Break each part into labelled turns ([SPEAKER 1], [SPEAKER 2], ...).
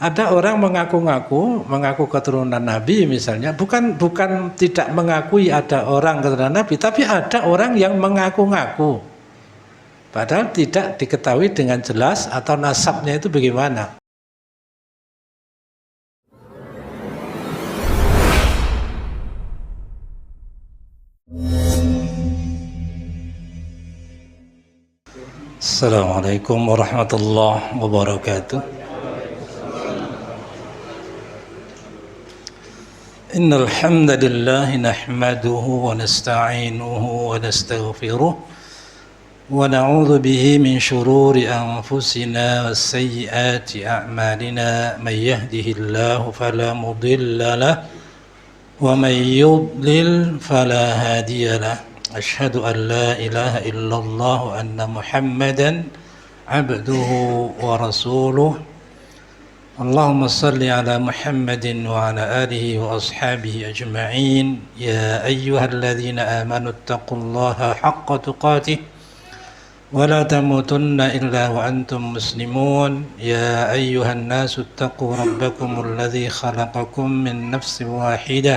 [SPEAKER 1] Ada orang mengaku keturunan Nabi misalnya, bukan tidak mengakui ada orang keturunan Nabi, tapi ada orang yang mengaku-ngaku. Padahal tidak diketahui dengan jelas atau nasabnya itu bagaimana. Assalamualaikum warahmatullahi wabarakatuh. إن الحمد لله نحمده ونستعينه ونستغفره ونعوذ به من شرور أنفسنا وسيئات أعمالنا من يهده الله فلا مضل له ومن يضلل فلا هادي له أشهد أن لا إله إلا الله وأن محمدا عبده ورسوله اللهم صل على محمد وعلى آله وأصحابه أجمعين يا أيها الذين آمنوا اتقوا الله حق تقاته ولا تموتن إلا وأنتم مسلمون يا أيها الناس اتقوا ربكم الذي خلقكم من نفس واحدة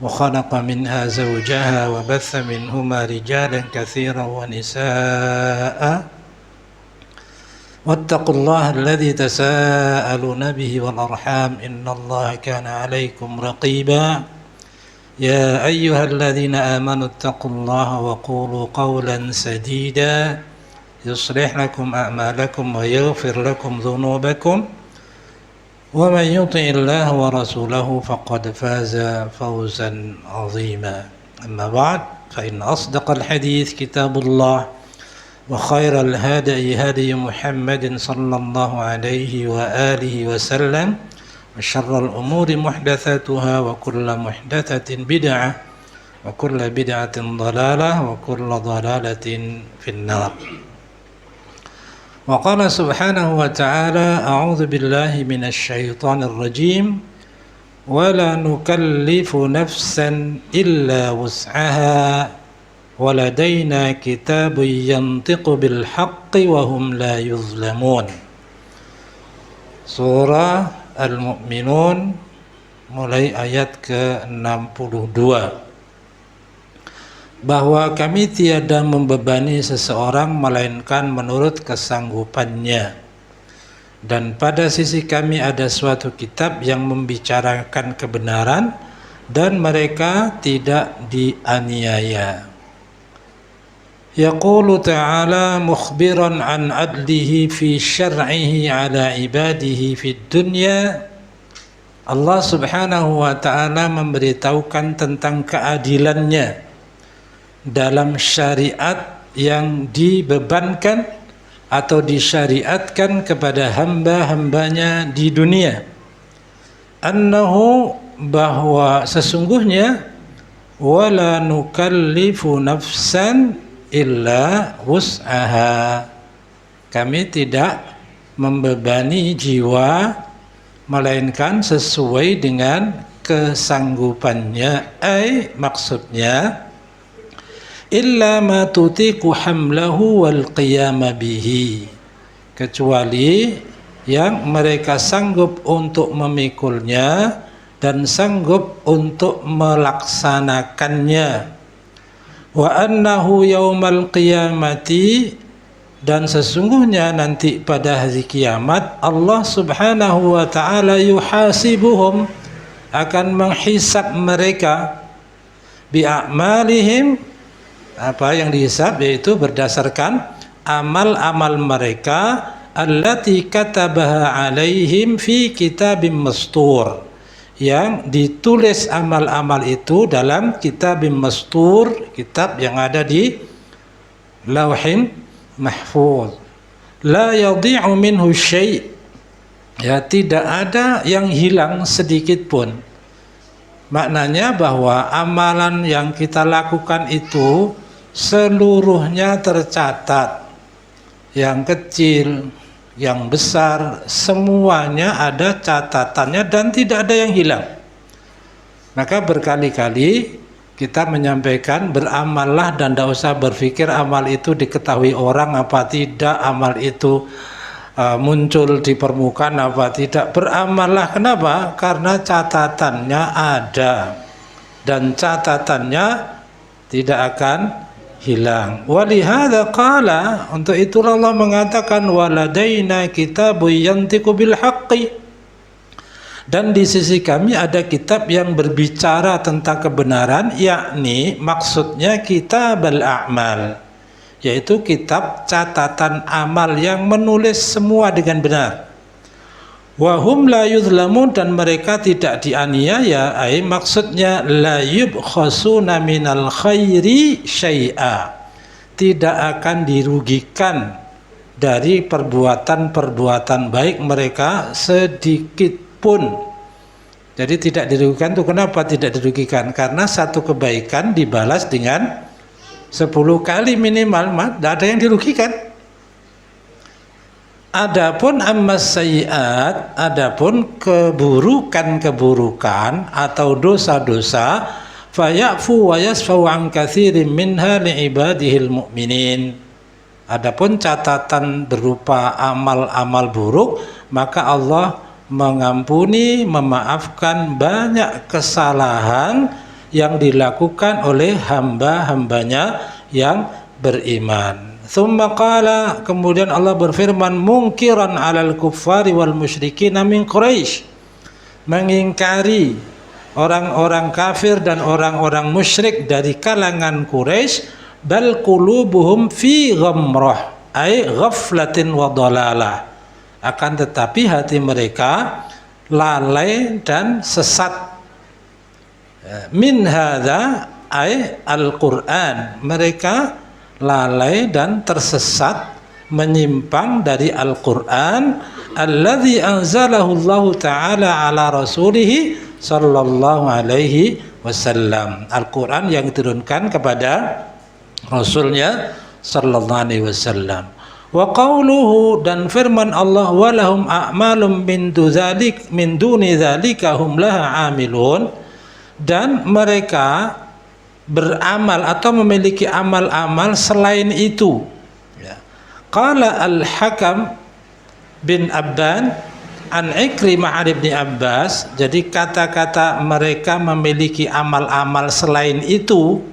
[SPEAKER 1] وخلق منها زوجها وبث منهما رجالا كثيرا ونساء واتقوا الله الذي تساءلون به والأرحام إن الله كان عليكم رقيبا يا أيها الذين آمنوا اتقوا الله وقولوا قولا سديدا يصلح لكم أعمالكم ويغفر لكم ذنوبكم ومن يطع الله ورسوله فقد فاز فوزا عظيما أما بعد فإن أصدق الحديث كتاب الله وخير الهدي هدي محمد صلى الله عليه وآله وسلم وشر الأمور محدثاتها وكل محدثة بدعة وكل بدعة ضلالة وكل ضلالة في النار وقال سبحانه وتعالى أعوذ بالله من الشيطان الرجيم ولا نكلف نفسا إلا وسعها ولدينا كتاب ينطق بالحق وهم لا يظلمون. Surah Al-Mu'minun mulai ayat ke-62. Bahwa kami tiada membebani seseorang melainkan menurut kesanggupannya. Dan pada sisi kami ada suatu kitab yang membicarakan kebenaran dan mereka tidak dianiaya. يقول تعالى مخبرا عن عدله في شرعه على عباده في الدنيا. Allah subhanahu wa ta'ala memberitahukan tentang keadilannya dalam syariat yang dibebankan atau disyariatkan kepada hamba-hambanya di dunia. Annahu, bahwa sesungguhnya wala nukallifu nafsan illa wus'aha, kami tidak membebani jiwa melainkan sesuai dengan kesanggupannya. Maksudnya illa ma tutiqu hamlahu wal qiyama bihi, kecuali yang mereka sanggup untuk memikulnya dan sanggup untuk melaksanakannya. Wa annahu yaumal qiyamati, dan sesungguhnya nanti pada hari kiamat Allah subhanahu wa ta'ala yuhasibuhum, akan menghisab mereka bi'amalihim, apa yang dihisab yaitu berdasarkan amal-amal mereka allati katabaha alaihim fi kitabim mastur, yang ditulis amal-amal itu dalam kitabim mastur, kitab yang ada di lauhin mahfuz. La yadhi'u minhu syai', ya tidak ada yang hilang sedikit pun. Maknanya bahwa amalan yang kita lakukan itu seluruhnya tercatat, yang kecil, yang besar, semuanya ada catatannya dan tidak ada yang hilang. Maka berkali-kali kita menyampaikan beramallah dan tidak usah berpikir amal itu diketahui orang apa tidak, amal itu muncul di permukaan apa tidak, beramallah. Kenapa? Karena catatannya ada dan catatannya tidak akan hilang. Walihada qala, untuk itulah Allah mengatakan waladaina kitabun yantiqu bil haqqi, dan di sisi kami ada kitab yang berbicara tentang kebenaran, yakni maksudnya kitab al-a'mal, yaitu kitab catatan amal yang menulis semua dengan benar. Wahum la yuzlamun, dan mereka tidak dianiaya, maksudnya la yubkhasuna minal khairi syai'a, tidak akan dirugikan dari perbuatan-perbuatan baik mereka sedikit pun. Jadi tidak dirugikan itu kenapa tidak dirugikan? Karena satu kebaikan dibalas dengan 10 kali minimal, tidak ada yang dirugikan. Adapun ammas sayyi'at, adapun keburukan-keburukan atau dosa-dosa, fayafu wa yasfau an katsirin minha li'ibadihil mu'minin. Adapun catatan berupa amal-amal buruk, maka Allah mengampuni, memaafkan banyak kesalahan yang dilakukan oleh hamba-hambanya yang beriman. Tsumma qala, kemudian Allah berfirman mungkiran 'alal kuffari wal musyrikin min Quraisy, mengingkari orang-orang kafir dan orang-orang musyrik dari kalangan Quraisy, bal qulubuhum fi ghamrah ay ghaflatin wa dhalalah, akan tetapi hati mereka lalai dan sesat. Min hadza ay al-Qur'an, mereka lalai dan tersesat, menyimpang dari Al-Qur'an, alladzi anzalahu Allah taala ala rasulih sallallahu alaihi wasallam, Al-Qur'an yang diturunkan kepada rasulnya sallallahu alaihi wasallam. Wa qauluhu, dan firman Allah, walahum a'malum min duni dzalika hum laha amilun, dan mereka beramal atau memiliki amal-amal selain itu. Qala Al-Hakam bin Abban an Ikrimah bin Abbas, jadi kata-kata mereka memiliki amal-amal selain itu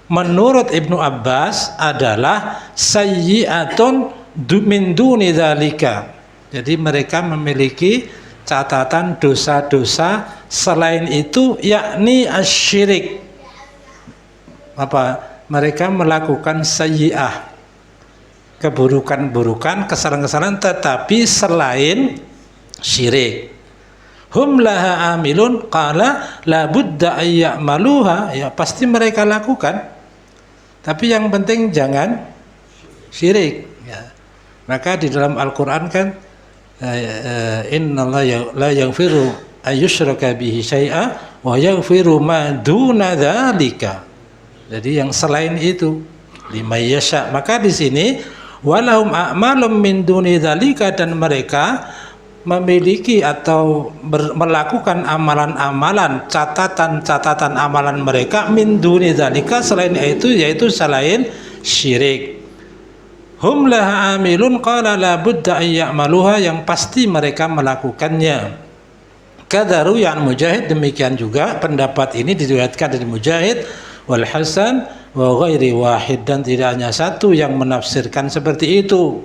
[SPEAKER 1] menurut Ibnu Abbas adalah sayyi'atun min duni dzalika. Jadi mereka memiliki catatan dosa-dosa selain itu, yakni asyirik. Mereka melakukan sayyi'ah, keburukan-burukan, kesalahan-kesalahan, tetapi selain syirik. Hum laha amilun, qala la budda ayyamaluha, ya pasti mereka lakukan. Tapi yang penting jangan syirik. Ya. Maka di dalam Al-Quran kan, innallaha la yaghfiru ayyushraka bihi syai'a wa yaghfiru ma duna dzalika. Jadi yang selain itu liman yasha. Maka di sini walahum a'malum min duni dzalika, dan mereka memiliki atau melakukan amalan-amalan, catatan-catatan amalan mereka min duni dzalika, selain itu, yaitu selain syirik. Hum laha amilun, qala la budda ayyamaluha, yang pasti mereka melakukannya. Kadzaru yang Mujahid, demikian juga pendapat ini diriwayatkan dari Mujahid wal Hasan wa ghairi wahid, dan tidak hanya satu yang menafsirkan seperti itu.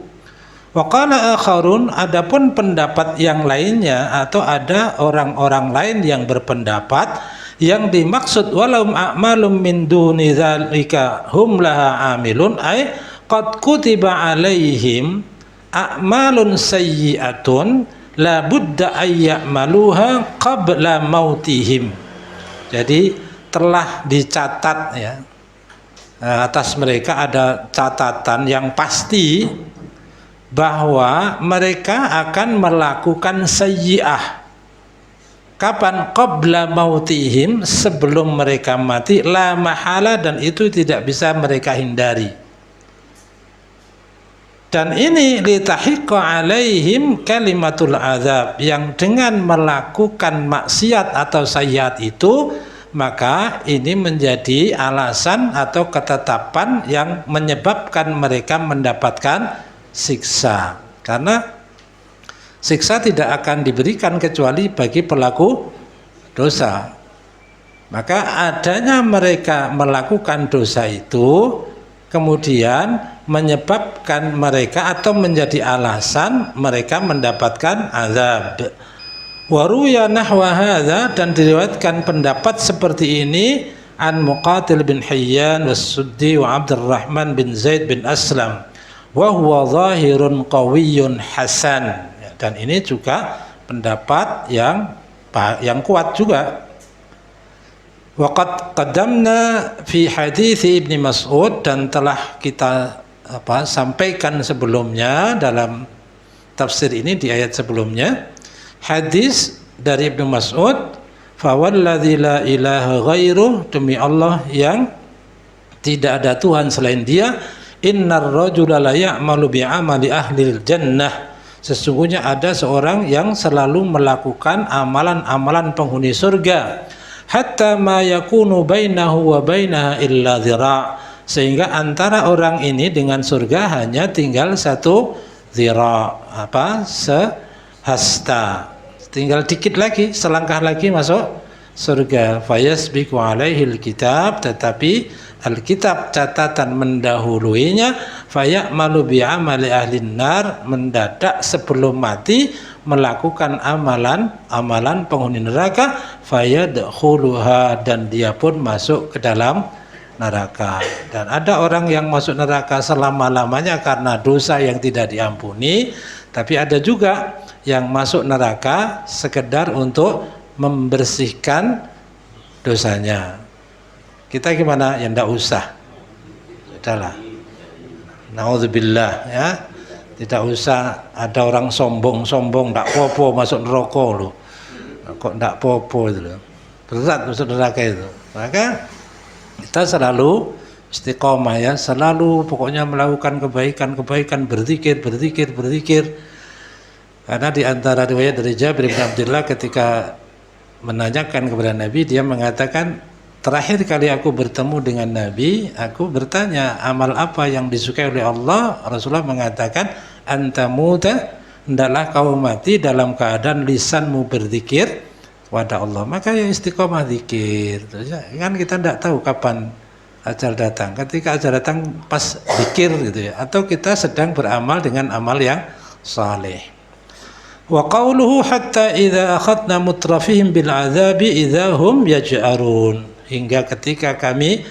[SPEAKER 1] Wa qala akharun, adapun pendapat yang lainnya atau ada orang-orang lain yang berpendapat yang dimaksud walahum a'malum min duni dzalika hum laha amilun ay qad kutiba alaihim a'malun sayyi'atun la budda ayyamaluha qabla mautihim. Jadi telah dicatat, ya, atas mereka ada catatan yang pasti bahwa mereka akan melakukan sayyi'ah. Kapan? Qabla mautihim, sebelum mereka mati, la mahala, dan itu tidak bisa mereka hindari. Dan ini litahiqqa alaihim kalimatul azab, yang dengan melakukan maksiat atau sayyi'at itu, maka ini menjadi alasan atau ketetapan yang menyebabkan mereka mendapatkan siksa. Karena siksa tidak akan diberikan kecuali bagi pelaku dosa. Maka adanya mereka melakukan dosa itu kemudian menyebabkan mereka atau menjadi alasan mereka mendapatkan azab. Wa ruya nahwa hadza, dan diriwayatkan pendapat seperti ini an Muqatil bin Hayyan was-Suddi wa Abdurrahman bin Zaid bin Aslam wa huwa zahirun qawiyyun hasan. Dan ini juga pendapat yang kuat juga. Waqad qaddamna fi hadits Ibnu Mas'ud, dan telah kita sampaikan sebelumnya dalam tafsir ini di ayat sebelumnya, hadis dari Ibnu Mas'ud, fa walladzi la ilaha ghairuh, demi Allah yang tidak ada Tuhan selain Dia, innar rajula la ya'malu bi amali ahlil jannah, sesungguhnya ada seorang yang selalu melakukan amalan-amalan penghuni surga, hatta ma yakunu bainahu wa bainaha illa dhira', sehingga antara orang ini dengan surga hanya tinggal satu dhira', sehasta, tinggal dikit lagi, selangkah lagi masuk surga. Fayasbiqu alaihil kitab, tetapi Alkitab catatan mendahuluinya, fayamalu bi amali ahlin nar, mendadak sebelum mati melakukan amalan penghuni neraka, fayadkhuluha, dan dia pun masuk ke dalam neraka. Dan ada orang yang masuk neraka selama-lamanya karena dosa yang tidak diampuni, tapi ada juga yang masuk neraka sekedar untuk membersihkan dosanya. Kita gimana? Ya enggak usah. Sudahlah. Nauzubillah, ya. Tidak usah ada orang sombong enggak popo masuk neraka loh. Kok enggak popo itu loh. Berat masuk neraka itu. Maka kita selalu istiqomah, ya, selalu pokoknya melakukan kebaikan, berzikir. Karena di antara riwayat dari Jabir bin Abdullah ketika menanyakan kepada Nabi, dia mengatakan, terakhir kali aku bertemu dengan Nabi, aku bertanya amal apa yang disukai oleh Allah. Rasulullah mengatakan, antamuta, hendaklah kau mati dalam keadaan lisanmu berzikir kepada Allah. Maka ya istiqomah zikir. Kan kita tidak tahu kapan ajal datang. Ketika ajal datang pas zikir gitu, ya, atau kita sedang beramal dengan amal yang saleh. Wa qawluhu hatta idza akhadna mutrafihim bil azabi idza hum yaj'arun, hingga ketika kami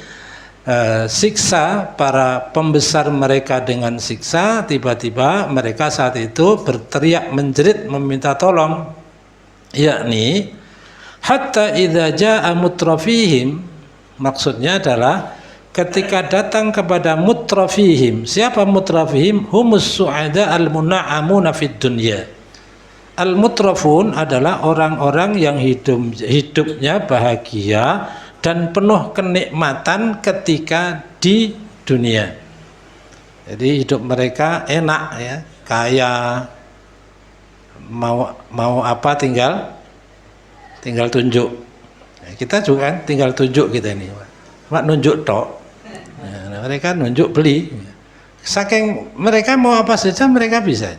[SPEAKER 1] siksa para pembesar mereka dengan siksa, tiba-tiba mereka saat itu berteriak menjerit meminta tolong, yakni hatta idza jaa mutrafihim, maksudnya adalah ketika datang kepada mutrafihim. Siapa mutrafihim? Humus su'ada al-muna'amuna fid dunya. Al-mutrafun adalah orang-orang yang hidupnya bahagia dan penuh kenikmatan ketika di dunia. Jadi hidup mereka enak, ya, kaya, mau apa tinggal tunjuk. Nah, kita juga kan tinggal tunjuk kita ini, mak nunjuk tok. Nah, mereka nunjuk beli. Saking mereka mau apa saja mereka bisa.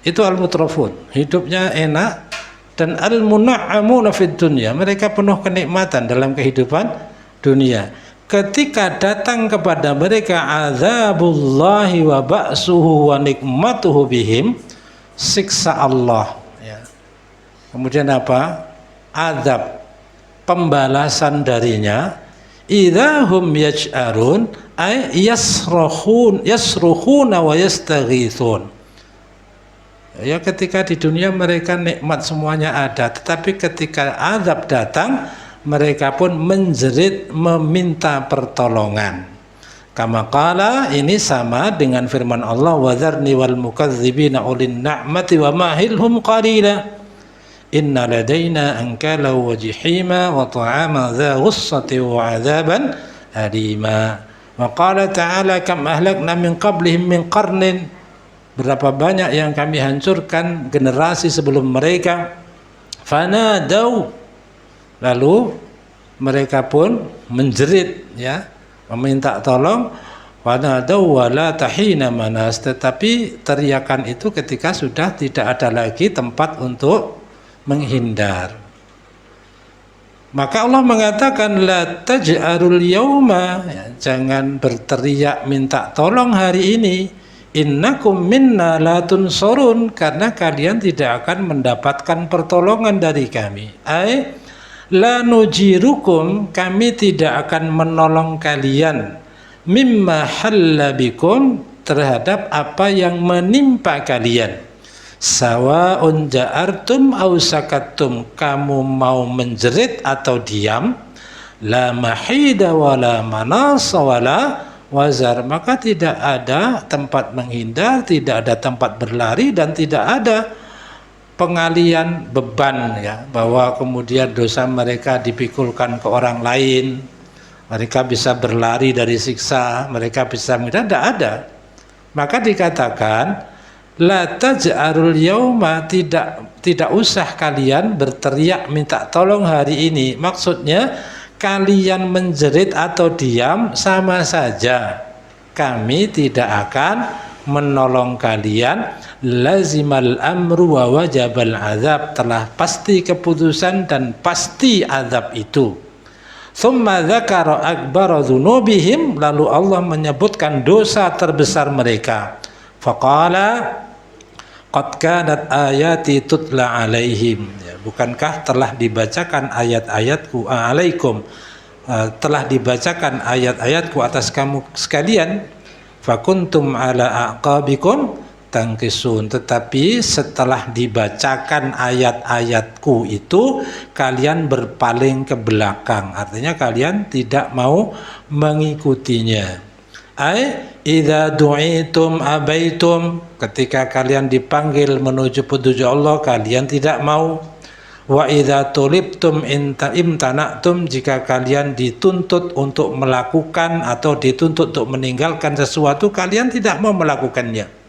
[SPEAKER 1] Itu al-mutrafun, hidupnya enak, dan al-muna'amuna fid dunya, mereka penuh kenikmatan dalam kehidupan dunia. Ketika datang kepada mereka azabullahi wa ba'suhu wa nikmatuhu bihim, siksa Allah, ya. Kemudian apa? Azab, pembalasan darinya, idahum yaj'arun, ay yasrukhuna wa yastaghithun. Ya, ketika di dunia mereka nikmat semuanya ada, tetapi ketika azab datang mereka pun menjerit meminta pertolongan. Kama qala, ini sama dengan firman Allah, wa dzarni wal mukadzibina ulin na'mati wa mahilhum qalila inna ladaina ankala wa jahima wa ta'ama dza ghussati wa 'adzaban alima. Wa qala ta'ala kam ahlakna min qablihim min qarnin, berapa banyak yang kami hancurkan generasi sebelum mereka. Fanadau, lalu mereka pun menjerit, ya, meminta tolong. Wanadaw wala tahina manas, tetapi teriakan itu ketika sudah tidak ada lagi tempat untuk menghindar. Maka Allah mengatakan la taj'arul yauma, ya, jangan berteriak minta tolong hari ini. Innakum minna la tunsurun, karena kalian tidak akan mendapatkan pertolongan dari kami. Ai la nujirukum, kami tidak akan menolong kalian. Mimma halla bikum, terhadap apa yang menimpa kalian. Sawa'un ja'artum aw sakattum, kamu mau menjerit atau diam, la mahida wala manas wala wazar, maka tidak ada tempat menghindar, tidak ada tempat berlari, dan tidak ada pengalian beban, ya, bahwa kemudian dosa mereka dipikulkan ke orang lain, mereka bisa berlari dari siksa, mereka bisa menghindar, tidak ada. Maka dikatakan la taj'arul yauma, tidak usah kalian berteriak minta tolong hari ini. Maksudnya kalian menjerit atau diam sama saja, kami tidak akan menolong kalian. Lazimal amru wa wajabal azab, telah pasti keputusan dan pasti azab itu. Tsumma dzakara akbara dzunubihim, lalu Allah menyebutkan dosa terbesar mereka. Faqala qad kanat ayati tutla alaihim, ya, bukankah telah dibacakan ayat-ayatku alaikum, telah dibacakan ayat-ayatku atas kamu sekalian. Fakuntum ala aqabikum tangkisun, tetapi setelah dibacakan ayat-ayatku itu kalian berpaling ke belakang, artinya kalian tidak mau mengikutinya. Ai idza du'itum abaitum, ketika kalian dipanggil menuju petunjuk Allah kalian tidak mau. Wa idza tulibtum imtanatum, jika kalian dituntut untuk melakukan atau dituntut untuk meninggalkan sesuatu kalian tidak mau melakukannya.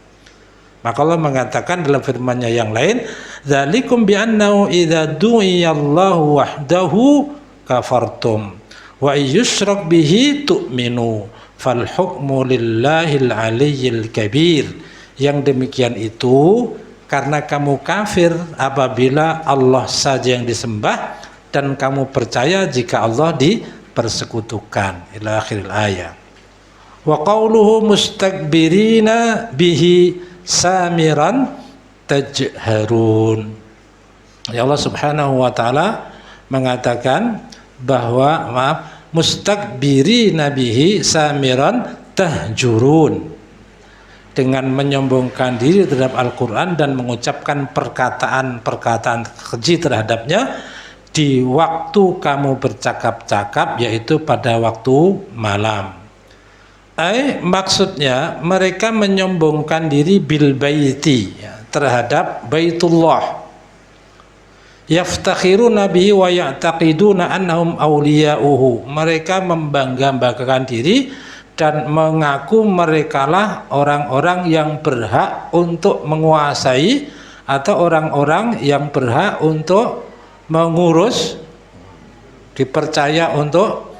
[SPEAKER 1] Maka Allah mengatakan dalam firman-Nya yang lain, dzalikum bi annahu idza du'iyallahu wahdahu kafartum wa yusyrak bihi tu'minu fal hukmu lillahil aliyyil kabir. Yang demikian itu karena kamu kafir apabila Allah saja yang disembah dan kamu percaya jika Allah dipersekutukan. Ila akhiril ayat. Wa qauluhu mustakbirina bihi samiran tajharun. Ya, Allah Subhanahu wa taala mengatakan bahwa mustakbirina bihi samiran tahjurun, dengan menyombongkan diri terhadap Al-Quran dan mengucapkan perkataan-perkataan keji terhadapnya di waktu kamu bercakap-cakap, yaitu pada waktu malam. Maksudnya mereka menyombongkan diri bil baiti, ya, terhadap Baitullah. Yaftakhiruna bihi wa ya'taqiduna annahum awliya'uhu, mereka membangga-banggakan diri dan mengaku merekalah orang-orang yang berhak untuk menguasai atau orang-orang yang berhak untuk mengurus, dipercaya untuk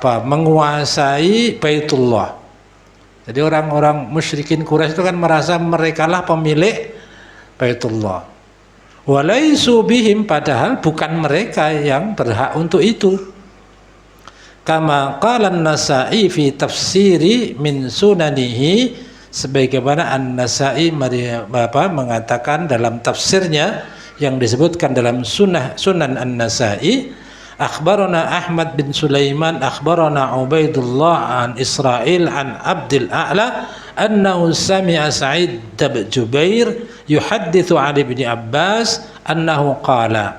[SPEAKER 1] menguasai Baitullah. Jadi orang-orang musyrikin Quraisy itu kan merasa merekalah pemilik Baitullah. Walaisu bihim, padahal bukan mereka yang berhak untuk itu. Kama qala an-Nasa'i fi tafsiri min sunanihi, sebagaimana An-Nasa'i mengatakan dalam tafsirnya yang disebutkan dalam Sunan An-Nasa'i, akhbarana Ahmad bin Sulaiman akhbarana Ubaidullah an Israil an Abdil A'la annahu sami'a Sa'id bin Jubair yuhaddithu 'an Ibni Abbas annahu qala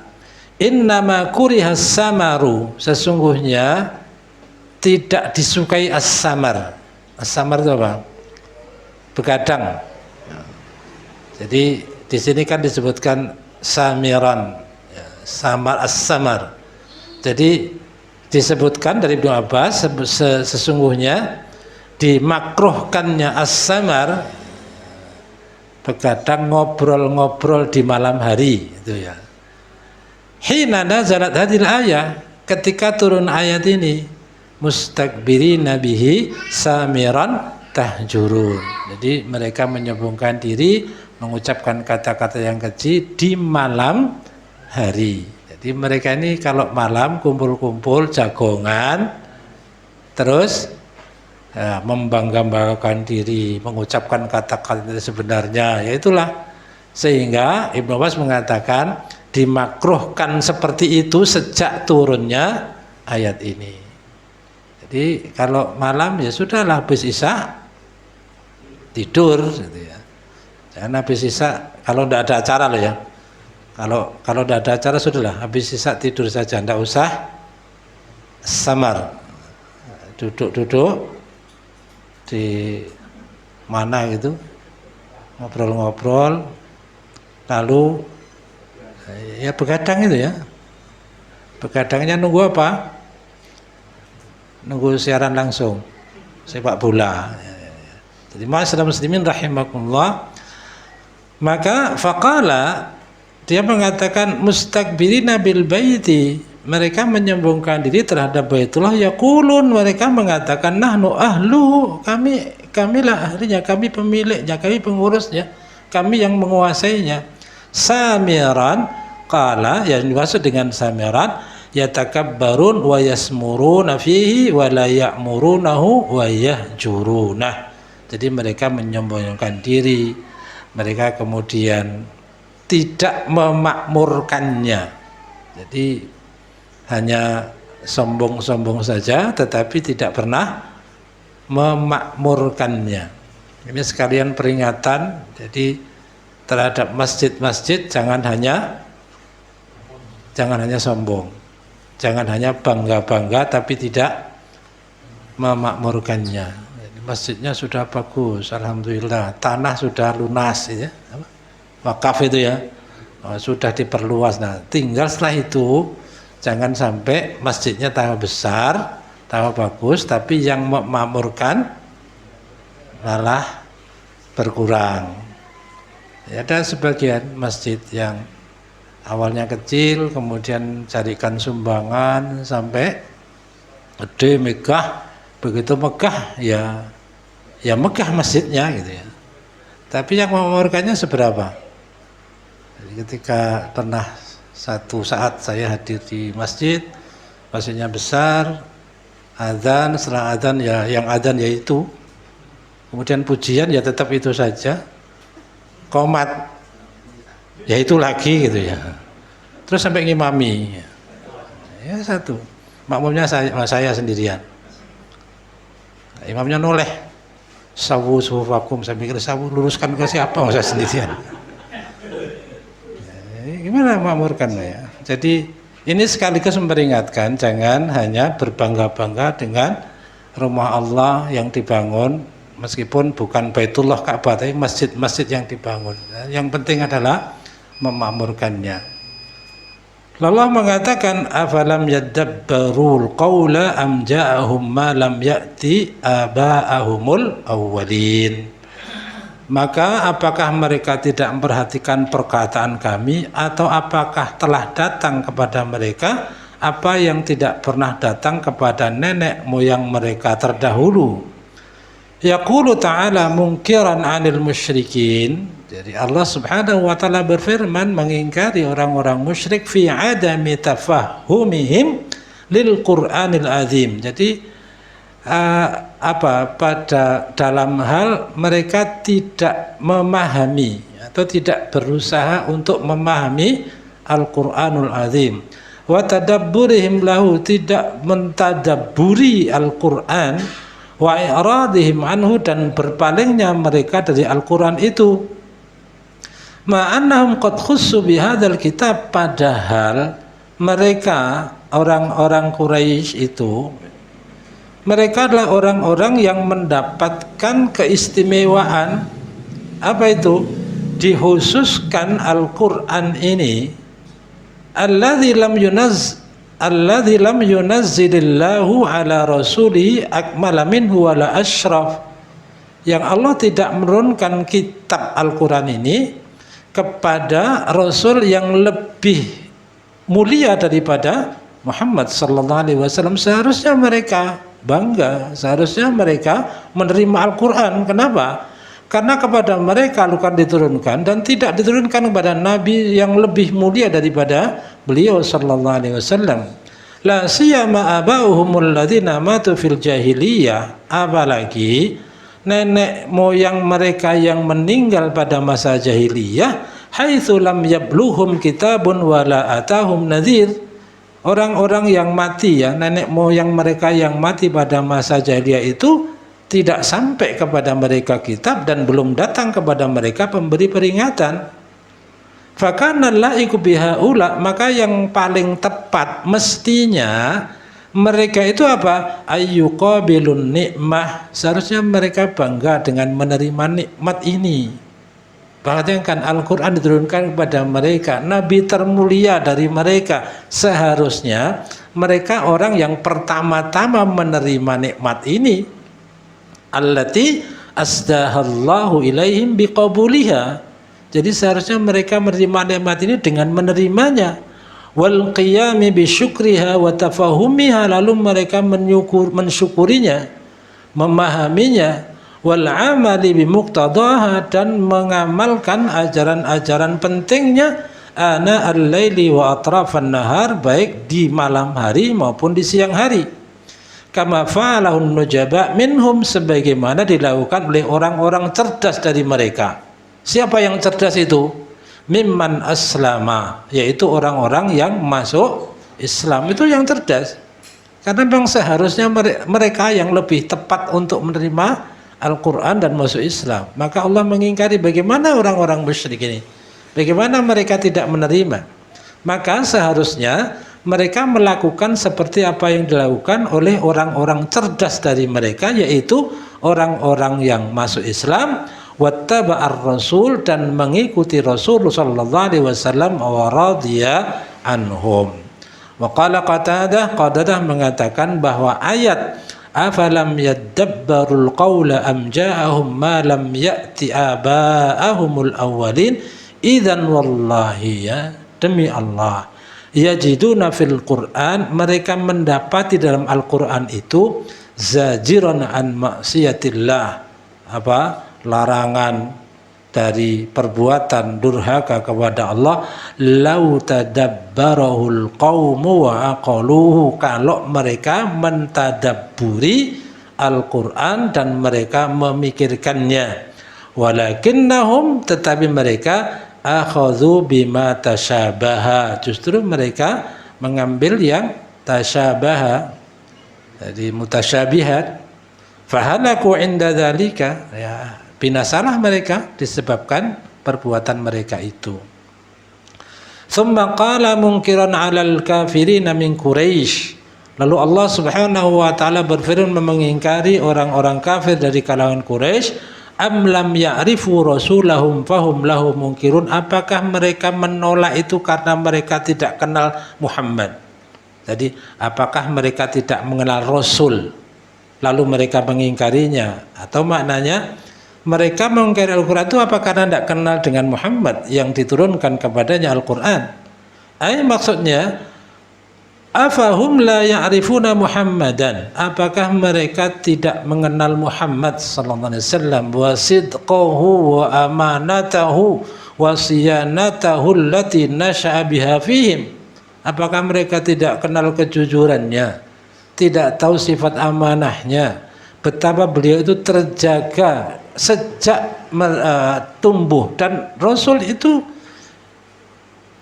[SPEAKER 1] innama kuriha as-samaru, sesungguhnya tidak disukai as-samar. As-samar itu apa? Begadang. Jadi di sini kan disebutkan samiran, samar, as-samar. Jadi disebutkan dari Ibnu Abbas sesungguhnya dimakruhkannya as-samar, begadang, ngobrol-ngobrol di malam hari, itu ya. Hina nazalat hadil ayah, ketika turun ayat ini, mustakbirina bihi samiran tahjurun. Jadi mereka menyombongkan diri, mengucapkan kata-kata yang keji di malam hari. Jadi mereka ini kalau malam kumpul-kumpul jagongan, terus membangga-banggakan diri, mengucapkan kata-kata sebenarnya, yaitulah. Sehingga Ibnu Abbas mengatakan dimakruhkan seperti itu sejak turunnya ayat ini. Jadi kalau malam ya sudahlah, habis isya tidur gitu ya. Jangan habis isya, kalau tidak ada acara loh ya. Kalau tidak ada acara sudahlah, habis isya tidur saja, tidak usah samar. Duduk-duduk di mana gitu, ngobrol-ngobrol, lalu ya begadang itu ya. Begadangnya nunggu apa? Nunggu siaran langsung sepak bola. Jadi ma'asyiral muslimin rahimakumullah, maka faqala, dia mengatakan mustakbirina bil baiti, mereka menyombongkan diri terhadap Baitullah, yaqulun, mereka mengatakan nahnu ahlu, kamilah ahlinya, kami pemiliknya, kami pengurusnya, kami yang menguasainya. Samiran, qala, yang dimaksud dengan samiran, yatakabbarun wa yasmuruna fihi wa la ya'murunahu wa yahjurunah. Jadi mereka menyombongkan diri, mereka kemudian tidak memakmurkannya. Jadi hanya sombong-sombong saja, tetapi tidak pernah memakmurkannya. Ini sekalian peringatan, jadi terhadap masjid-masjid jangan hanya sombong. Jangan hanya bangga-bangga tapi tidak memakmurkannya. Masjidnya sudah bagus, alhamdulillah. Tanah sudah lunas, ya. Wakaf itu ya, sudah diperluas. Nah, tinggal setelah itu jangan sampai masjidnya tambah besar, tambah bagus, tapi yang memakmurkan malah berkurang. Ya, ada sebagian masjid yang awalnya kecil, kemudian carikan sumbangan sampai gede, megah. Begitu megah ya megah masjidnya gitu ya. Tapi yang memakmurkannya seberapa? Jadi ketika pernah satu saat saya hadir di masjid, masjidnya besar, adzan, setelah adzan ya yang adzan yaitu, kemudian pujian ya tetap itu saja, qomat ya itu lagi gitu ya. Terus sampai ngimami ya satu, makmumnya saya sendirian, imamnya noleh, sawu sufakum, saya pikir sawu luruskan ke siapa, saya sendirian. Gimana makmurkan ya? Jadi ini sekaligus memperingatkan jangan hanya berbangga-bangga dengan rumah Allah yang dibangun, meskipun bukan Baitullah Ka'bah, tapi masjid-masjid yang dibangun. Yang penting adalah memakmurkannya. Allah mengatakan afalam yadabbarul qawla am ja'ahum ma lam ya'ti aba'ahumul awwalin. Maka apakah mereka tidak memperhatikan perkataan kami, atau apakah telah datang kepada mereka apa yang tidak pernah datang kepada nenek moyang mereka terdahulu. Yaqulu ta'ala munkiran 'anil musyrikin. Jadi Allah Subhanahu wa taala berfirman mengingkari orang-orang musyrik fi adami tafahumihim lil Qur'anil azim. Jadi pada dalam hal mereka tidak memahami atau tidak berusaha untuk memahami Al-Qur'anul Azim, wa tadabburihim lahu, tidak mentadabburi Al-Qur'an, wa i'radihim anhu, dan berpalingnya mereka dari Al-Qur'an itu. Ma'annahum qad khussu bihadzal kitab, padahal mereka orang-orang Quraisy itu, mereka adalah orang-orang yang mendapatkan keistimewaan. Apa itu? Dikhususkan Al-Qur'an ini, alladzi lam yunazzilillahu ala rasulihi akmala minhu wala asyraf, yang Allah tidak menurunkan kitab Al-Qur'an ini kepada Rasul yang lebih mulia daripada Muhammad sallallahu alaihi wasallam. Seharusnya mereka bangga. Seharusnya mereka menerima Al-Quran. Kenapa? Karena kepada mereka Al-Quran diturunkan dan tidak diturunkan kepada Nabi yang lebih mulia daripada beliau sallallahu alaihi wasallam. La siyama aba'uhumul ladzina matu fil jahiliyah, apalagi nenek moyang mereka yang meninggal pada masa jahiliyah, haitsu lam yabluhum kitabun wala atahum nadhir. Orang-orang yang mati, ya, nenek moyang mereka yang mati pada masa jahiliyah itu tidak sampai kepada mereka kitab dan belum datang kepada mereka pemberi peringatan. Fakana laiku bihaula, maka yang paling tepat mestinya mereka itu apa? Ayyuqabilun nikmah, seharusnya mereka bangga dengan menerima nikmat ini. Bayangkan Al-Quran diturunkan kepada mereka, Nabi termulia dari mereka, seharusnya mereka orang yang pertama-tama menerima nikmat ini. Allati asdahallahu ilaihim biqabuliha. Jadi seharusnya mereka menerima nikmat ini dengan menerimanya. Wal qiyami bisyukriha wa tafahumiha, lalu mereka mensyukurinya, memahaminya. Wal amali bimuqtadaha, dan mengamalkan ajaran-ajaran pentingnya ana al-laili wa atrafan nahar, baik di malam hari maupun di siang hari. Kama fa'alahun nujaba minhum, sebagaimana dilakukan oleh orang-orang cerdas dari mereka. Siapa yang cerdas itu? Mimman aslama, yaitu orang-orang yang masuk Islam, itu yang cerdas. Karena memang seharusnya mereka yang lebih tepat untuk menerima Al-Quran dan masuk Islam. Maka Allah mengingkari bagaimana orang-orang musyrik ini, bagaimana mereka tidak menerima. Maka seharusnya mereka melakukan seperti apa yang dilakukan oleh orang-orang cerdas dari mereka, yaitu orang-orang yang masuk Islam, wattaba'ar rasul, dan mengikuti Rasul sallallahu alaihi wasallam, wa radiya anhum. Wa qala Qatadah mengatakan bahwa ayat afalam yaddabbarul qawla am ja'ahum ma lam ya'ti aba'ahumul awwalin idzan wallahi, ya, demi Allah, yajiduna fil Qur'an, mereka mendapati dalam Al-Qur'an itu zajiran an maksiatillah, apa, larangan dari perbuatan durhaka kepada Allah. Lau tadabbarahul qaumu wa aqaluhu, kalau mereka mentadabburi Al-Quran dan mereka memikirkannya. Walakinnahum, tetapi mereka akhadhu bima tasyabaha, justru mereka mengambil yang tasyabaha, jadi mutasyabihat. Fahalaku inda dzalika, ya, binasalah mereka disebabkan perbuatan mereka itu. Tsumma qala munkiran 'alal kafirin min Quraisy, lalu Allah Subhanahu wa taala berfirman mengingkari orang-orang kafir dari kalangan Quraisy, am lam ya'rifu rasulahum fahum lahu munkirun, apakah mereka menolak itu karena mereka tidak kenal Muhammad? Jadi apakah mereka tidak mengenal Rasul lalu mereka mengingkarinya, atau maknanya mereka mengingkari Al-Quran itu apa karena tidak kenal dengan Muhammad yang diturunkan kepadanya Al-Quran? Maksudnya afahum la ya'rifuna Muhammadan, apakah mereka tidak mengenal Muhammad sallallahu alaihi wasallam, wa sidqahu wa amanatahu wa siyanatahu allati nasha'a biha fihim, apakah mereka tidak kenal kejujurannya, tidak tahu sifat amanahnya, betapa beliau itu terjaga sejak tumbuh, dan Rasul itu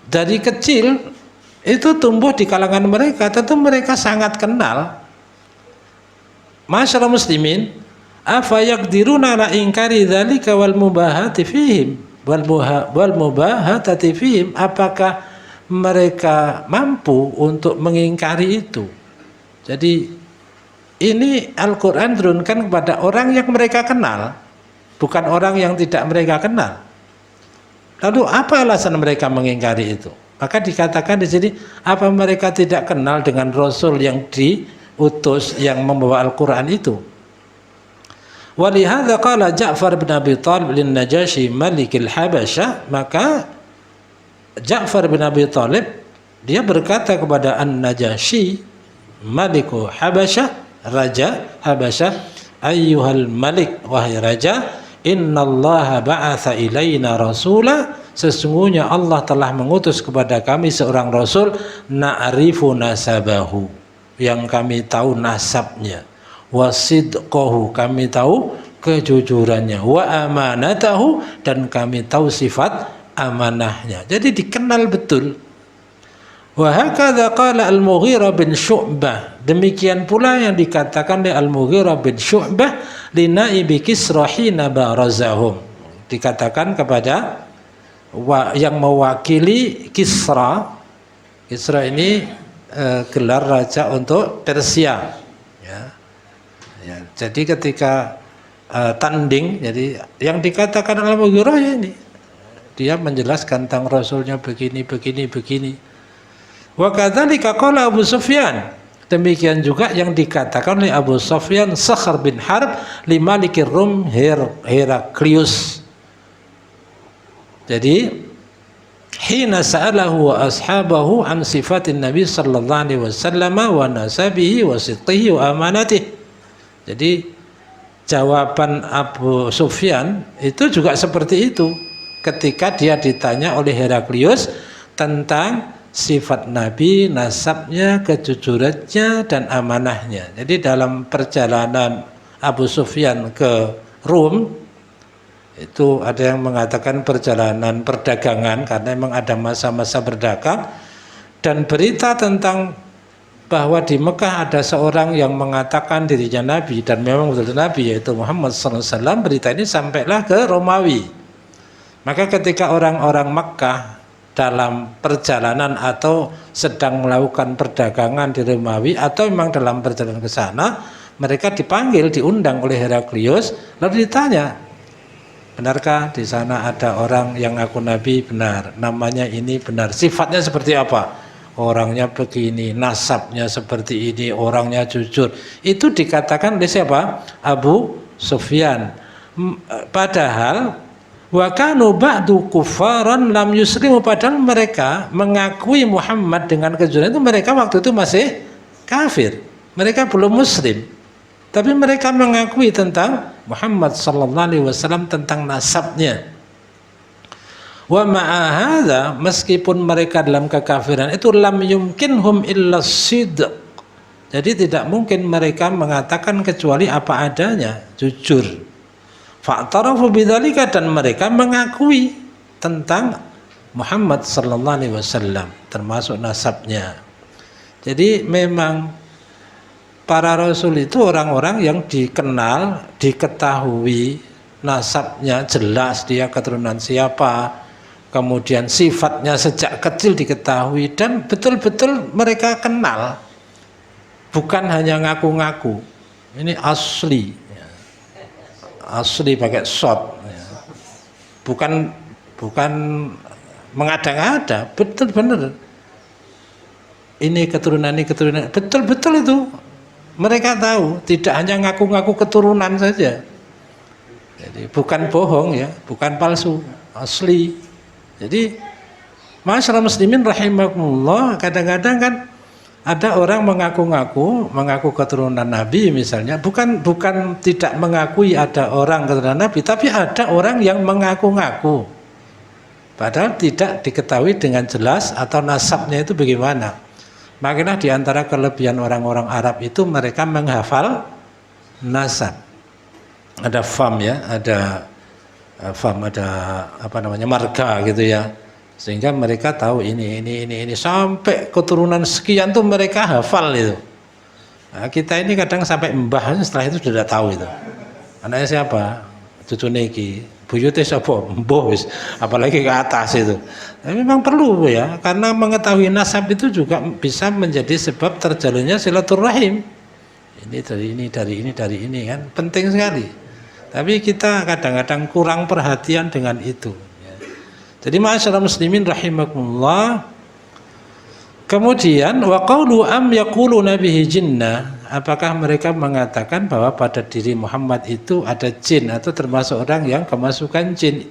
[SPEAKER 1] dari kecil itu tumbuh di kalangan mereka, tentu mereka sangat kenal. Masyaallah muslimin, afa yaqdiruna ala inkari dzalika wal mubahati fihim wal mubahatati fihim, apakah mereka mampu untuk mengingkari itu? Jadi ini Al-Quran turunkan kepada orang yang mereka kenal, bukan orang yang tidak mereka kenal. Lalu apa alasan mereka mengingkari itu? Maka dikatakan di sini, apa mereka tidak kenal dengan Rasul yang diutus yang membawa Al-Quran itu? Walihadza qala Ja'far bin Abi Thalib lin Najashi malikil Habasyah, maka Ja'far bin Abi Thalib dia berkata kepada An-Najashi Maliku Habasyah, raja Habasyah, ayyuhal malik, wahai raja, innallaha ba'atha ilaina rasula, sesungguhnya Allah telah mengutus kepada kami seorang rasul, na'rifu nasabahu, yang kami tahu nasabnya, wasidqahu, kami tahu kejujurannya, wa amanatahu, dan kami tahu sifat amanahnya. Jadi dikenal betul. Wa hakadha qala Al-Mughirah bin Syu'bah, demikian pula yang dikatakan oleh Al-Mughirah bin Syu'bah li naibi Kisra hina barazahum, dikatakan kepada yang mewakili Kisra. Kisra ini gelar raja untuk Persia, ya. Ya, jadi ketika tanding, jadi yang dikatakan Al-Mughirah ya ini, dia menjelaskan tentang Rasulnya begini. Wa kadzalika qala Abu Sufyan, demikian juga yang dikatakan oleh Abu Sufyan Sakhr bin Harb li Malikir Rum Heraklius. Jadi hina sa'alahu wa ashabahu an sifatin Nabi sallallahu alaihi wasallam wa nasabihi wa sidqihi wa amanatihi. Jadi jawaban Abu Sufyan itu juga seperti itu ketika dia ditanya oleh Heraklius tentang sifat Nabi, nasabnya, kejujurannya, dan amanahnya. Jadi dalam perjalanan Abu Sufyan ke Rum, itu ada yang mengatakan perjalanan perdagangan, karena memang ada masa-masa berdagang, dan berita tentang bahwa di Mekah ada seorang yang mengatakan dirinya Nabi, dan memang betul Nabi, yaitu Muhammad SAW. Berita ini sampailah ke Romawi. Maka ketika orang-orang Mekah dalam perjalanan atau sedang melakukan perdagangan di Romawi atau memang dalam perjalanan ke sana, mereka dipanggil, diundang oleh Heraklius, lalu ditanya, benarkah di sana ada orang yang ngaku Nabi? Benar, namanya ini benar, sifatnya seperti apa? Orangnya begini, nasabnya seperti ini, orangnya jujur. Itu dikatakan oleh siapa? Abu Sufyan. Padahal wa kanu ba'du kufaran lam yuslimu, padahal mereka mengakui Muhammad dengan kejujuran itu, mereka waktu itu masih kafir, mereka belum muslim, tapi mereka mengakui tentang Muhammad sallallahu alaihi wasallam, tentang nasabnya. Wa ma'a hadza, meskipun mereka dalam kekafiran itu, lam yumkinhum illa sidq, jadi tidak mungkin mereka mengatakan kecuali apa adanya, jujur. Fa'tarafu bidzalika, dan mereka mengakui tentang Muhammad sallallahu alaihi wasallam termasuk nasabnya. Jadi memang para rasul itu orang-orang yang dikenal, diketahui nasabnya jelas, dia keturunan siapa, kemudian sifatnya sejak kecil diketahui, dan betul-betul mereka kenal, bukan hanya ngaku-ngaku. Ini asli pakai shot, bukan mengada-ngada, betul-betul ini keturunan, betul-betul itu mereka tahu, tidak hanya ngaku-ngaku keturunan saja. Jadi bukan bohong ya, bukan palsu, asli. Jadi masyarakat muslimin rahimakumullah, kadang-kadang kan ada orang mengaku keturunan Nabi misalnya, bukan tidak mengakui ada orang keturunan Nabi, tapi ada orang yang mengaku-ngaku padahal tidak diketahui dengan jelas atau nasabnya itu bagaimana. Makanya di antara kelebihan orang-orang Arab itu mereka menghafal nasab. Ada fam ya, ada apa namanya, marga gitu ya. Sehingga mereka tahu ini sampai keturunan sekian tuh mereka hafal itu. Nah, kita ini kadang sampai mbah setelah itu sudah tahu itu. Anaknya siapa? Cucu Neki. Buyute sapa? Mbah wis, apalagi ke atas itu. Nah, memang perlu ya, karena mengetahui nasab itu juga bisa menjadi sebab terjalinnya silaturahim. Ini dari ini kan penting sekali. Tapi kita kadang-kadang kurang perhatian dengan itu. Jadi ma'asyiral muslimin rahimakumullah. Kemudian wa qaulu am yaquluna bihi jinnah, apakah mereka mengatakan bahwa pada diri Muhammad itu ada jin atau termasuk orang yang kemasukan jin?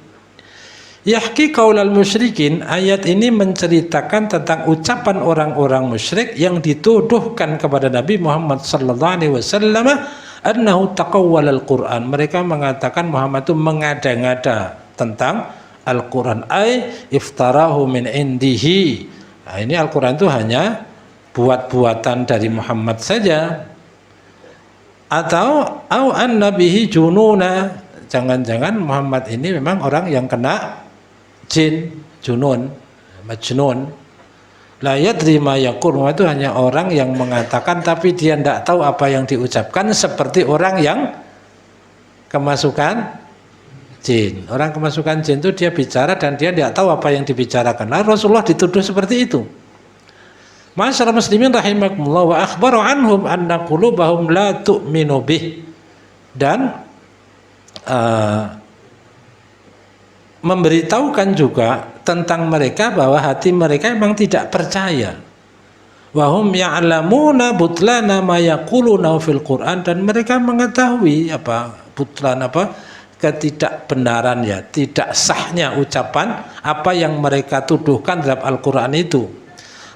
[SPEAKER 1] Yahki qaulal musyrikin, ayat ini menceritakan tentang ucapan orang-orang musyrik yang dituduhkan kepada Nabi Muhammad sallallahu alaihi wasallam annahu taqawwalal Quran. Mereka mengatakan Muhammad itu mengada-ngada tentang Al-Quran, ay iftarahu min indihi. Nah, ini Al-Quran itu hanya buat-buatan dari Muhammad saja. Atau au annabihi jununa, jangan-jangan Muhammad ini memang orang yang kena jin, junun, majnun. La yadri ma yaqul, itu hanya orang yang mengatakan tapi dia tidak tahu apa yang diucapkan, seperti orang yang kemasukan jin. Orang kemasukan jin itu dia bicara dan dia tidak tahu apa yang dibicarakan. Nah, Rasulullah dituduh seperti itu. Masyarakat muslimin rahimakumullah, wa akhbaru anhum anna qulubahum la tu'minu bih, dan memberitahukan juga tentang mereka bahwa hati mereka memang tidak percaya. Wa hum ya'lamuna butlana ma yaquluna fil Qur'an, dan mereka mengetahui butlan ketidakbenaran, ya, tidak sahnya ucapan apa yang mereka tuduhkan dalam Al-Qur'an itu.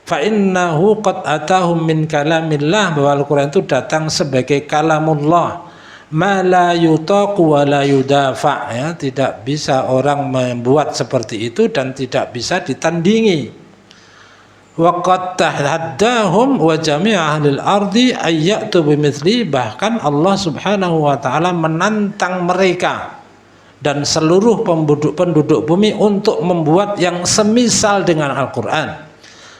[SPEAKER 1] Fa innahu qad atahum min kalamillah, bahwa Al-Qur'an itu datang sebagai kalamullah, ma la yutaqu wa la yudafa, ya, tidak bisa orang membuat seperti itu dan tidak bisa ditandingi. Wa qad tahaddahum wa jami' ahlil ardi ayyatu bimithli, bahkan Allah Subhanahu wa taala menantang mereka dan seluruh penduduk bumi untuk membuat yang semisal dengan Al-Qur'an.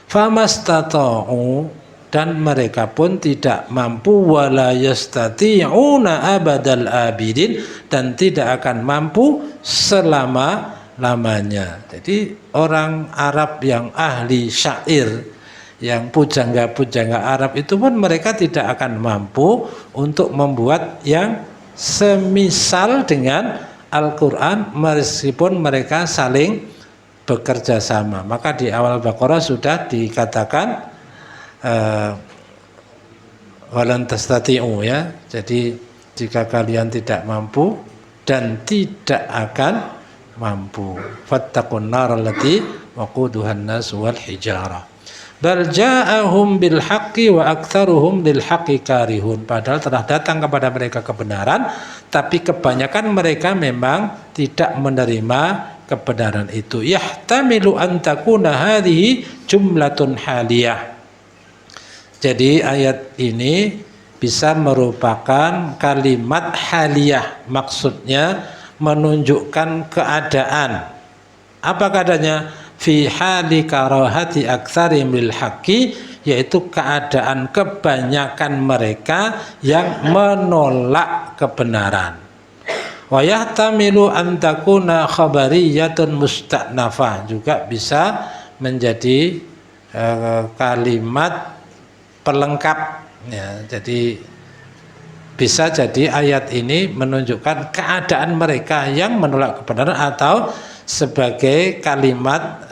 [SPEAKER 1] Famastata'u, dan mereka pun tidak mampu, wala yastati'una abadal abidin, dan tidak akan mampu selama-lamanya. Jadi orang Arab yang ahli syair, yang pujangga-pujangga Arab itu pun mereka tidak akan mampu untuk membuat yang semisal dengan Al-Quran, meskipun mereka saling bekerja sama. Maka di awal Baqarah sudah dikatakan walan tastati'u, ya. Jadi jika kalian tidak mampu dan tidak akan mampu, fattaqun nar allati waquduhan nas wal hijarah. Bal ja'ahum bil haqqi wa aktsaruhum lil haqqi karihun. Padahal telah datang kepada mereka kebenaran, tapi kebanyakan mereka memang tidak menerima kebenaran itu. Yahtamilu an takuna hadhihi jumlatun haliyah. Jadi ayat ini bisa merupakan kalimat haliyah, maksudnya menunjukkan keadaan. Apa keadaannya? Fi hali karahati aktsarim lil haqqi, yaitu keadaan kebanyakan mereka yang menolak kebenaran. Wa yahtamilu an takuna khabariyatun musta'nafah, juga bisa menjadi kalimat pelengkap, ya. Jadi bisa jadi ayat ini menunjukkan keadaan mereka yang menolak kebenaran, atau sebagai kalimat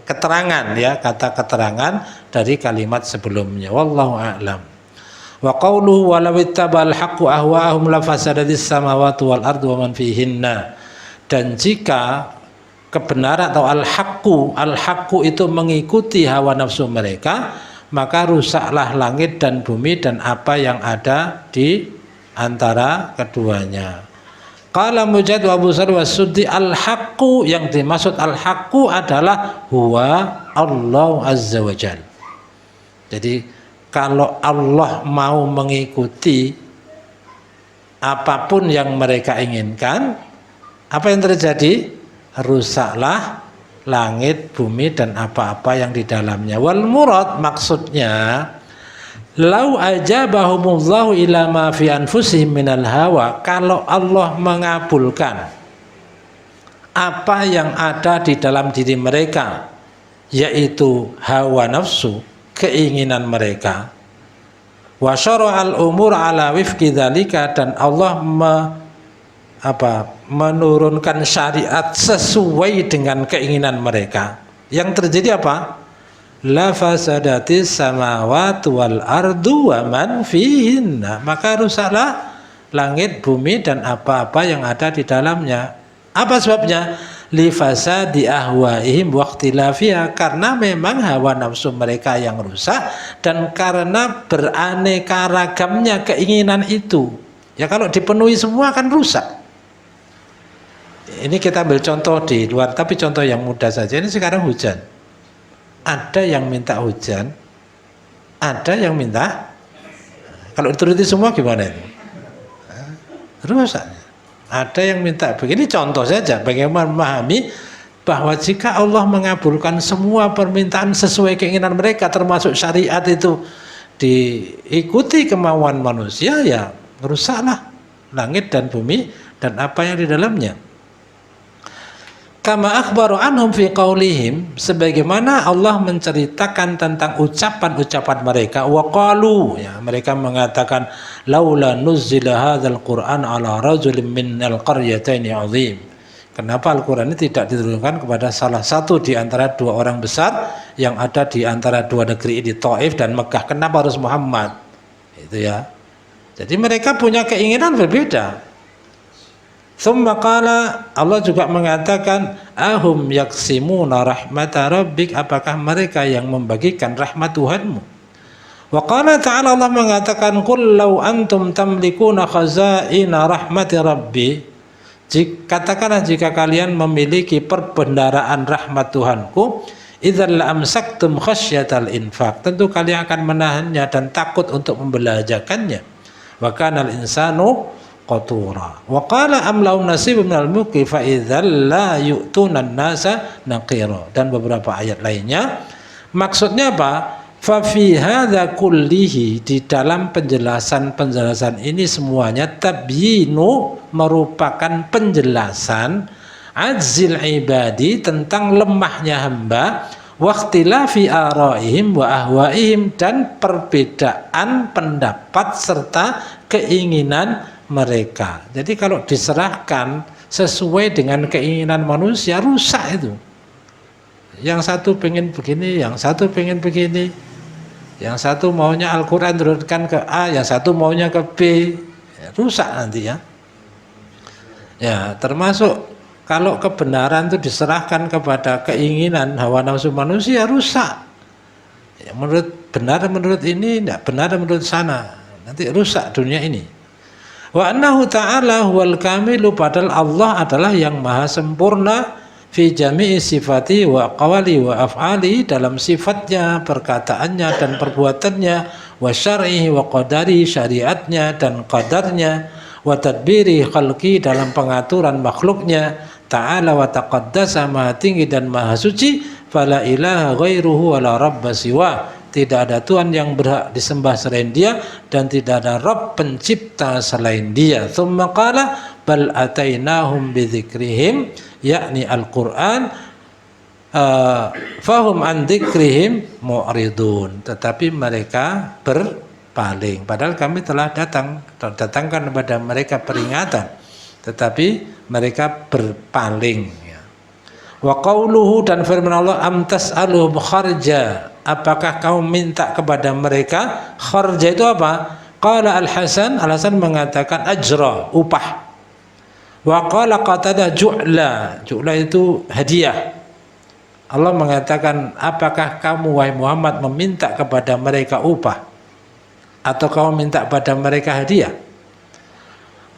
[SPEAKER 1] keterangan, ya, kata keterangan dari kalimat sebelumnya. Wallahu a'lam. Wa qawluhu walau ittaba'al haqqu ahwa'ahum lafasadatis samawati wal ardu wa man fihinna. Dan jika kebenaran atau al-haqqu itu mengikuti hawa nafsu mereka, maka rusaklah langit dan bumi dan apa yang ada di antara keduanya. Qala Mujahid wa Abu Sa'id wa Suddi, al-haqqu, yang dimaksud al-haqqu adalah huwa Allah azza wa jalla. Jadi kalau Allah mau mengikuti apapun yang mereka inginkan, apa yang terjadi? Rusaklah langit, bumi, dan apa-apa yang di dalamnya. Wal murad, maksudnya, lau ajabahumullahu ila ma fi anfusihim minal hawa, kalau Allah mengabulkan apa yang ada di dalam diri mereka, yaitu hawa nafsu, keinginan mereka, wa syara'al umur ala wifqi dzalika, dan Allah menurunkan syariat sesuai dengan keinginan mereka, yang terjadi apa? La fasadatis samawati wal ardu wa man fihinna, maka rusaklah langit, bumi, dan apa-apa yang ada di dalamnya. Apa sebabnya? li fasadi ahwaihim wa ikhtilafiha, karena memang hawa nafsu mereka yang rusak dan karena beraneka ragamnya keinginan itu. Ya kalau dipenuhi semua kan rusak. Ini kita ambil contoh di luar, tapi contoh yang mudah saja. Ini sekarang hujan. Ada yang minta hujan, ada yang minta. Kalau dituruti semua gimana ini? Rusak. Ada yang minta begini, contoh saja bagaimana memahami bahwa jika Allah mengabulkan semua permintaan sesuai keinginan mereka, termasuk syariat itu diikuti kemauan manusia, ya rusaklah langit dan bumi dan apa yang di dalamnya. Kama akhbaru anhum fi qaulihim, sebagaimana Allah menceritakan tentang ucapan-ucapan mereka, wa qalu, ya, mereka mengatakan laula nuzzila hadzal Qur'an ala rajulin minal qaryataini azim. Kenapa Al-Qur'an ini tidak diturunkan kepada salah satu di antara dua orang besar yang ada di antara dua negeri ini, Taif dan Mekah? Kenapa harus Muhammad? Itu ya. Jadi mereka punya keinginan berbeda. Tsumma qala, Allah juga mengatakan ahum yaksimuna rahmata rabbik, apakah mereka yang membagikan rahmat Tuhanmu? Wa qala ta'ala, Allah mengatakan qul law antum tamlikuna khazaina rahmati rabbi, katakanlah jika kalian memiliki perbendaharaan rahmat Tuhanku, idzal amsaktum khasyatal infaq, tentu kalian akan menahannya dan takut untuk membelanjakannya. Wa kanal insanu qatura. Wa qala am lau nasib minal mulki fa idzal la yu'tuna an-nasa naqira, dan beberapa ayat lainnya. Maksudnya apa? Fa fi hadza kullihi, di dalam penjelasan ini semuanya tabyinu, merupakan penjelasan ajzil ibadi, tentang lemahnya hamba, wa ikhtilafi araihim wa ahwaihim, dan perbedaan pendapat serta keinginan mereka. Jadi kalau diserahkan sesuai dengan keinginan manusia, rusak itu. Yang satu pengen begini, yang satu pengen begini, yang satu maunya Al-Quran turunkan ke A, yang satu maunya ke B, ya, rusak nanti ya. Ya, termasuk kalau kebenaran itu diserahkan kepada keinginan hawa nafsu manusia, rusak. Ya, menurut benar menurut ini, tidak benar menurut sana, nanti rusak dunia ini. Wa annahu ta'ala huwal kamilu, padahal Allah adalah yang maha sempurna fi jami'i sifati wa qawali wa af'ali, dalam sifatnya, perkataannya dan perbuatannya, wa syar'ihi wa qadari, syariatnya dan qadarnya, wa tadbiri khalqi, dalam pengaturan makhluknya, ta'ala wa taqaddasa, maha tinggi dan maha suci, fala ilaha ghairuhu wa la rabba siwa, tidak ada Tuhan yang berhak disembah selain Dia dan tidak ada Rabb pencipta selain Dia. Tsumma qala bal atainahum bidzikrihim, yakni Al-Qur'an, fahum an dzikrihim mu'ridun, tetapi mereka berpaling. Padahal kami telah datangkan kepada mereka peringatan, tetapi mereka berpaling. Wa qauluhu, dan firman Allah, am tas'aluhum kharja, apakah kamu minta kepada mereka kharja itu apa? Qala Al-Hasan mengatakan ajra, upah. Wa qala Qatadah ju'la, ju'la itu hadiah. Allah mengatakan, apakah kamu wahai Muhammad meminta kepada mereka upah, atau kamu minta pada mereka hadiah?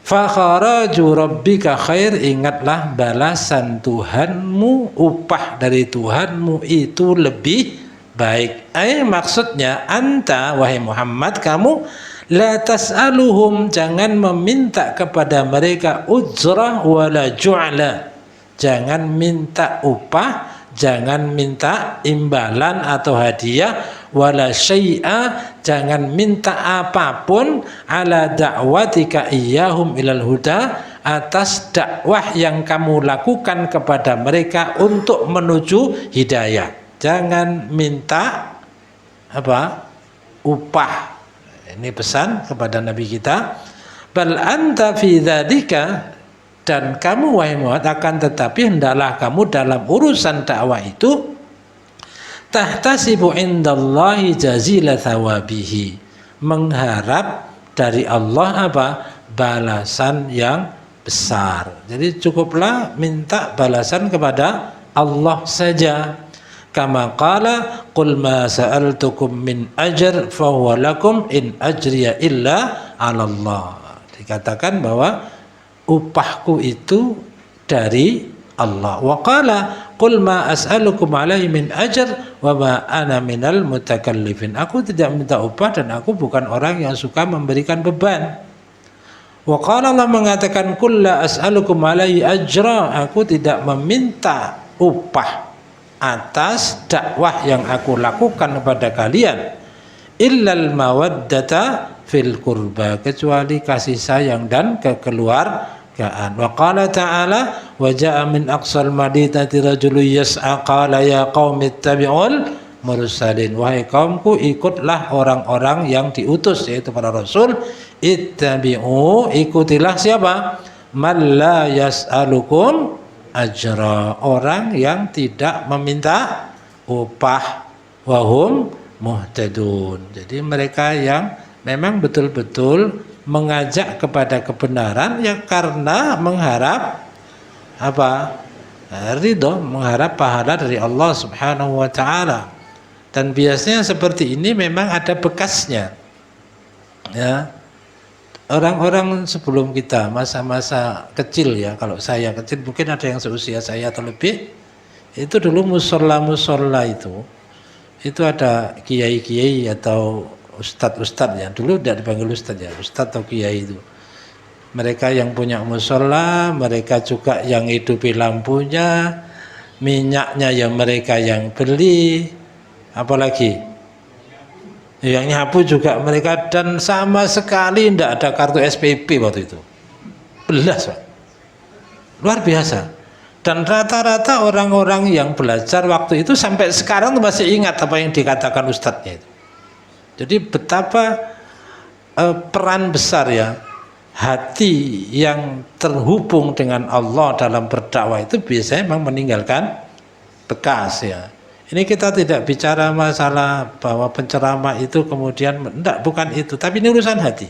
[SPEAKER 1] Fa kharaju rabbika khair, ingatlah balasan Tuhanmu, upah dari Tuhanmu itu lebih baik. Maksudnya anta wahai Muhammad, kamu la tas'aluhum, jangan meminta kepada mereka ujrah wala ju'la, jangan minta upah, jangan minta imbalan atau hadiah, wala syai'a, jangan minta apapun, ala da'watika iyyahum ilal huda, atas dakwah yang kamu lakukan kepada mereka untuk menuju hidayah. Jangan minta apa? Upah. Ini pesan kepada Nabi kita. Bal anta fi dzalika, dan kamu wahai Muhammad, akan tetapi hendaklah kamu dalam urusan dakwah itu tahtasibu indallahi jazila thawabihi, mengharap dari Allah apa? Balasan yang besar. Jadi cukuplah minta balasan kepada Allah saja. Kama qala qul ma sa'altukum min ajr fa huwa lakum in ajriya illa 'ala Allah. Dikatakan bahwa upahku itu dari Allah. Wa qala qul ma as'alukum 'alaihi min ajr wa ma ana minal mutakallifin. Aku tidak minta upah dan aku bukan orang yang suka memberikan beban. Wa qala Allah mengatakan qul la as'alukum 'alaihi ajra. Aku tidak meminta upah atas dakwah yang aku lakukan kepada kalian illal mawaddata fil qurba, kecuali kasih sayang dan kekeluargaan. Wa qala ta'ala wa ja'a min aqsal madinati rajulun yas'a qala ya qaumi ittabi'ul mursalin. Wahai kaumku, ikutlah orang-orang yang diutus, yaitu para rasul. Ittabi'u, ikutilah siapa? Man la yas'alukum ajra, orang yang tidak meminta upah, wahum muhtadun. Jadi mereka yang memang betul-betul mengajak kepada kebenaran ya karena mengharap apa? Ridho, mengharap pahala dari Allah Subhanahu wa taala. Dan biasanya seperti ini memang ada bekasnya. Ya. Orang-orang sebelum kita, masa-masa kecil ya, kalau saya kecil mungkin ada yang seusia saya atau lebih, itu dulu musola itu ada kiai-kiai atau ustadz-ustadz ya, dulu tidak dipanggil ustadz ya, ustadz atau kiai itu. Mereka yang punya musola, mereka juga yang hidupi lampunya, minyaknya ya mereka yang beli, apalagi yang nyapu juga mereka, dan sama sekali tidak ada kartu SPP waktu itu. Belas, Pak. Luar biasa. Dan rata-rata orang-orang yang belajar waktu itu sampai sekarang masih ingat apa yang dikatakan ustadznya itu. Jadi betapa peran besar ya hati yang terhubung dengan Allah dalam berdakwah itu biasanya memang meninggalkan bekas ya. Ini kita tidak bicara masalah bahwa penceramah itu kemudian enggak, bukan itu, tapi ini urusan hati.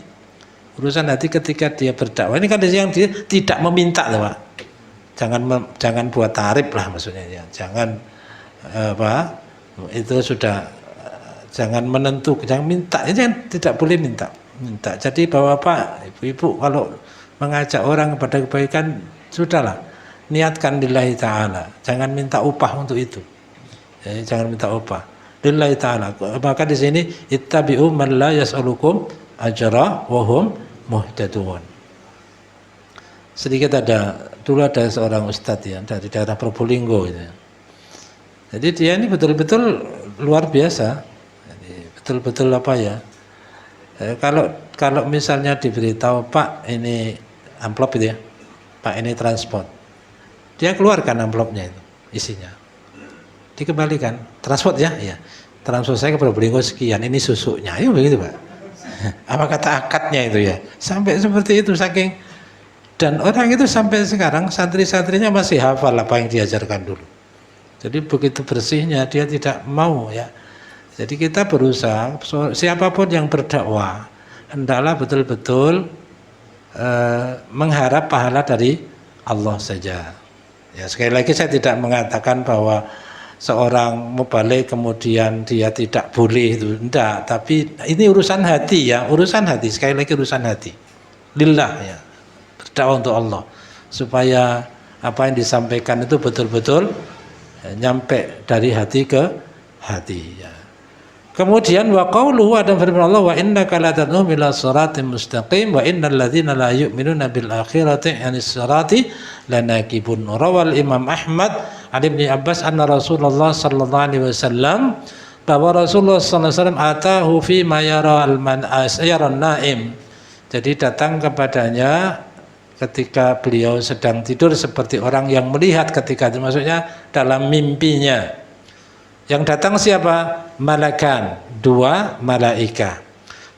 [SPEAKER 1] Urusan hati ketika dia berdakwah. Ini kan yang dia tidak meminta, Pak. Jangan buat tarif lah maksudnya ya. Jangan itu sudah jangan menentukan, jangan minta. Ini kan tidak boleh minta. Jadi Bapak, Ibu-ibu kalau mengajak orang kepada kebaikan, sudahlah, niatkan lillahi ta'ala. Jangan minta upah untuk itu. Jangan minta upah lillahi ta'ala. Maka di sini ittabi'u man la yas'alukum ajra wa hum muhtadun. Sedikit dulu ada seorang ustadz ya dari daerah Probolinggo gitu. Jadi dia ini betul-betul luar biasa. Jadi betul-betul apa ya? Kalau misalnya diberitahu, Pak ini amplop itu ya, Pak ini transport, dia keluarkan amplopnya itu isinya. Dikembalikan, transport ya, iya. Transport saya ke Probolinggo sekian, ini susunya, ya begitu Pak. Apa kata akadnya itu ya, sampai seperti itu saking. Dan orang itu sampai sekarang santri-santrinya masih hafal apa yang diajarkan dulu. Jadi begitu bersihnya dia tidak mau ya. Jadi kita berusaha, siapapun yang berdakwah hendaklah betul-betul mengharap pahala dari Allah saja. Ya sekali lagi saya tidak mengatakan bahwa seorang mubalik kemudian dia tidak boleh itu, enggak, tapi ini urusan hati ya, urusan hati, sekali lagi urusan hati lillah ya, berdakwah untuk Allah supaya apa yang disampaikan itu betul-betul nyampe dari hati ke hati ya. Kemudian wa qauluhu, ada firman Allah, wa innaka latad'uhum ila siratin mustaqim wa innal ladzina la yu'minuna bil akhirati 'anis sirati lanakibun. Rawal Imam Ahmad Ali bin Abbas anna Rasulullah sallallahu alaihi wasallam, bahwa Rasulullah sallallahu alaihi wasallam atahu fi ma yara naim. Jadi datang kepadanya ketika beliau sedang tidur seperti orang yang melihat ketika itu, maksudnya dalam mimpinya. Yang datang siapa? Malakan, dua malaika.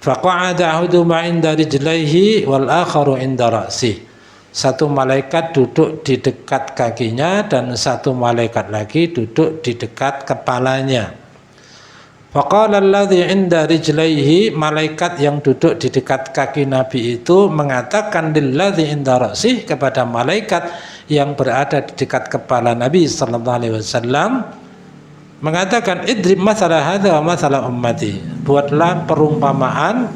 [SPEAKER 1] Faqa'ada ahaduhuma 'inda rijlaihi wal akharu 'inda ra'si. Satu malaikat duduk di dekat kakinya dan satu malaikat lagi duduk di dekat kepalanya. Faqala alladhi 'inda rijlaihi, malaikat yang duduk di dekat kaki Nabi itu mengatakan lilladhi 'inda ra'sih, kepada malaikat yang berada di dekat kepala Nabi sallallahu alaihi wasallam, mengatakan idrib mathala hadza wa mathala ummati, buatlah perumpamaan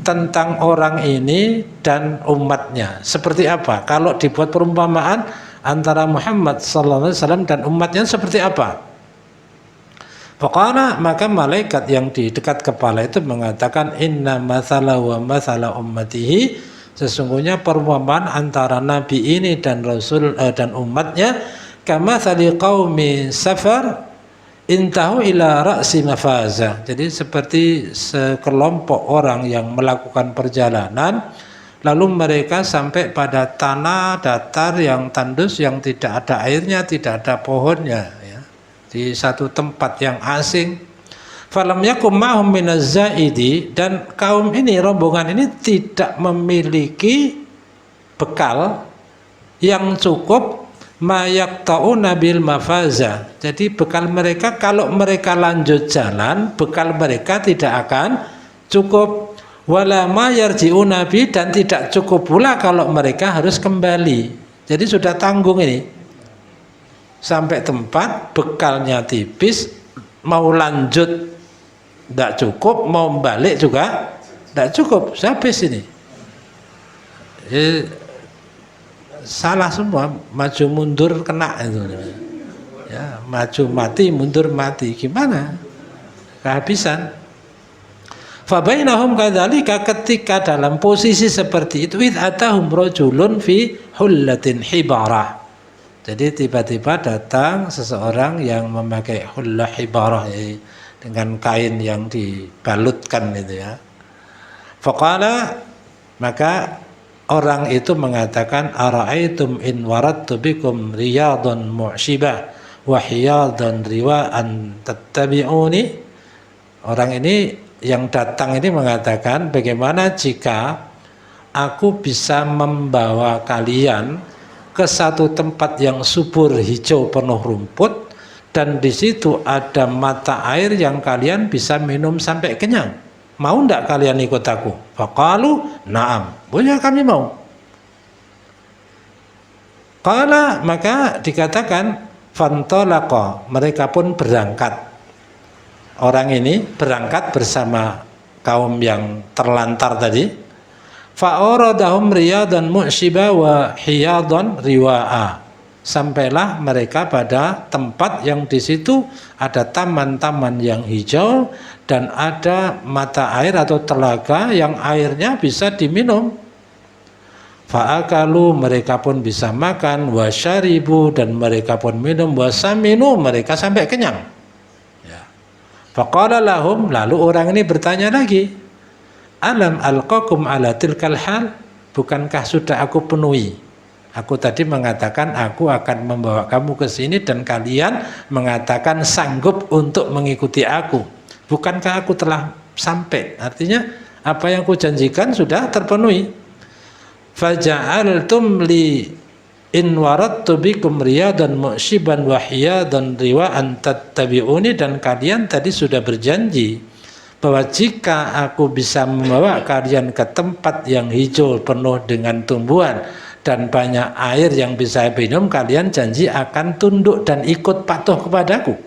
[SPEAKER 1] tentang orang ini dan umatnya. Seperti apa? Kalau dibuat perumpamaan antara Muhammad sallallahu alaihi wasallam dan umatnya seperti apa? Faqala, maka malaikat yang di dekat kepala itu mengatakan inna mathala wa mathala ummatihi, sesungguhnya perumpamaan antara nabi ini dan rasul dan umatnya kamathali qaumi safar intahu ila ra'si mafaza. Jadi seperti sekelompok orang yang melakukan perjalanan lalu mereka sampai pada tanah datar yang tandus, yang tidak ada airnya, tidak ada pohonnya, ya, di satu tempat yang asing. Falam yakum ma'hum minaz zaidi, dan kaum ini, rombongan ini tidak memiliki bekal yang cukup mayakta'una bil mafaza. Jadi bekal mereka, kalau mereka lanjut jalan, bekal mereka tidak akan cukup. Wala ma yarji'una bi, dan tidak cukup pula kalau mereka harus kembali. Jadi sudah tanggung ini. Sampai tempat bekalnya tipis, mau lanjut tidak cukup, mau balik juga tidak cukup, habis ini. Salah semua, maju mundur kena itu. Ya, maju mati, mundur mati, gimana? Kehabisan. Fabainahum kadzalika, ketika dalam posisi seperti itu, id atahum rajulun fi hullatin hibarah. Jadi tiba-tiba datang seseorang yang memakai hullah hibarah, dengan kain yang dibalutkan itu, ya. Faqala, maka orang itu mengatakan ara'aitum in waradtu bikum riyadun mu'syibah wa hiyadan riwa'an tattabi'uni. Orang ini yang datang ini mengatakan, bagaimana jika aku bisa membawa kalian ke satu tempat yang subur, hijau, penuh rumput, dan di situ ada mata air yang kalian bisa minum sampai kenyang. Mau enggak kalian ikut aku? Faqalu na'am. Oh ya, kami mau. Qala, maka dikatakan fantalaqa, mereka pun berangkat. Orang ini berangkat bersama kaum yang terlantar tadi. Fa'aradahum riyadan mu'syiba wa hiyadan riwa'a. Sampailah mereka pada tempat yang di situ ada taman-taman yang hijau dan ada mata air atau telaga yang airnya bisa diminum. Fa'akalu, mereka pun bisa makan, wasyaribu, dan mereka pun minum, wasaminu, mereka sampai kenyang. Faqala lahum, lalu orang ini bertanya lagi, alam alqakum ala tilkal hal, bukankah sudah aku penuhi? Aku tadi mengatakan aku akan membawa kamu ke sini dan kalian mengatakan sanggup untuk mengikuti aku. Bukankah aku telah sampai? Artinya apa yang aku janjikan sudah terpenuhi. Faja'altum li in waradtu bikum riyadan mu'syiban wa hiyadan riwa'an tattabi'uni, dan kalian tadi sudah berjanji bahwa jika aku bisa membawa kalian ke tempat yang hijau penuh dengan tumbuhan dan banyak air yang bisa minum, kalian janji akan tunduk dan ikut patuh kepadaku.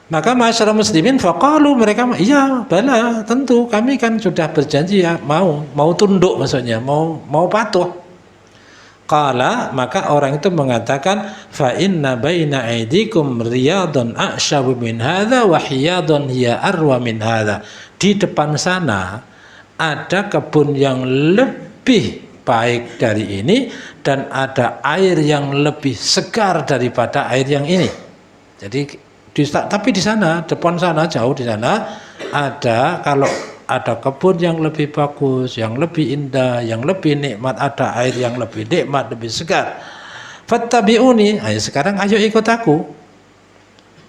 [SPEAKER 1] Maka masyarakat muslimin faqalu, mereka, iya bala, tentu kami kan sudah berjanji, ya, mau tunduk, maksudnya mau patuh. Qala, maka orang itu mengatakan fa inna baina aidikum riyadun a'syabu min hadza wa hiyadun hiya arwa min hadza. Di depan sana ada kebun yang lebih baik dari ini dan ada air yang lebih segar daripada air yang ini. Jadi tapi di sana, depan sana, jauh di sana ada, kalau ada kebun yang lebih bagus, yang lebih indah, yang lebih nikmat, ada air yang lebih nikmat, lebih segar. Fattabi'uni, ayo sekarang ayo ikut aku.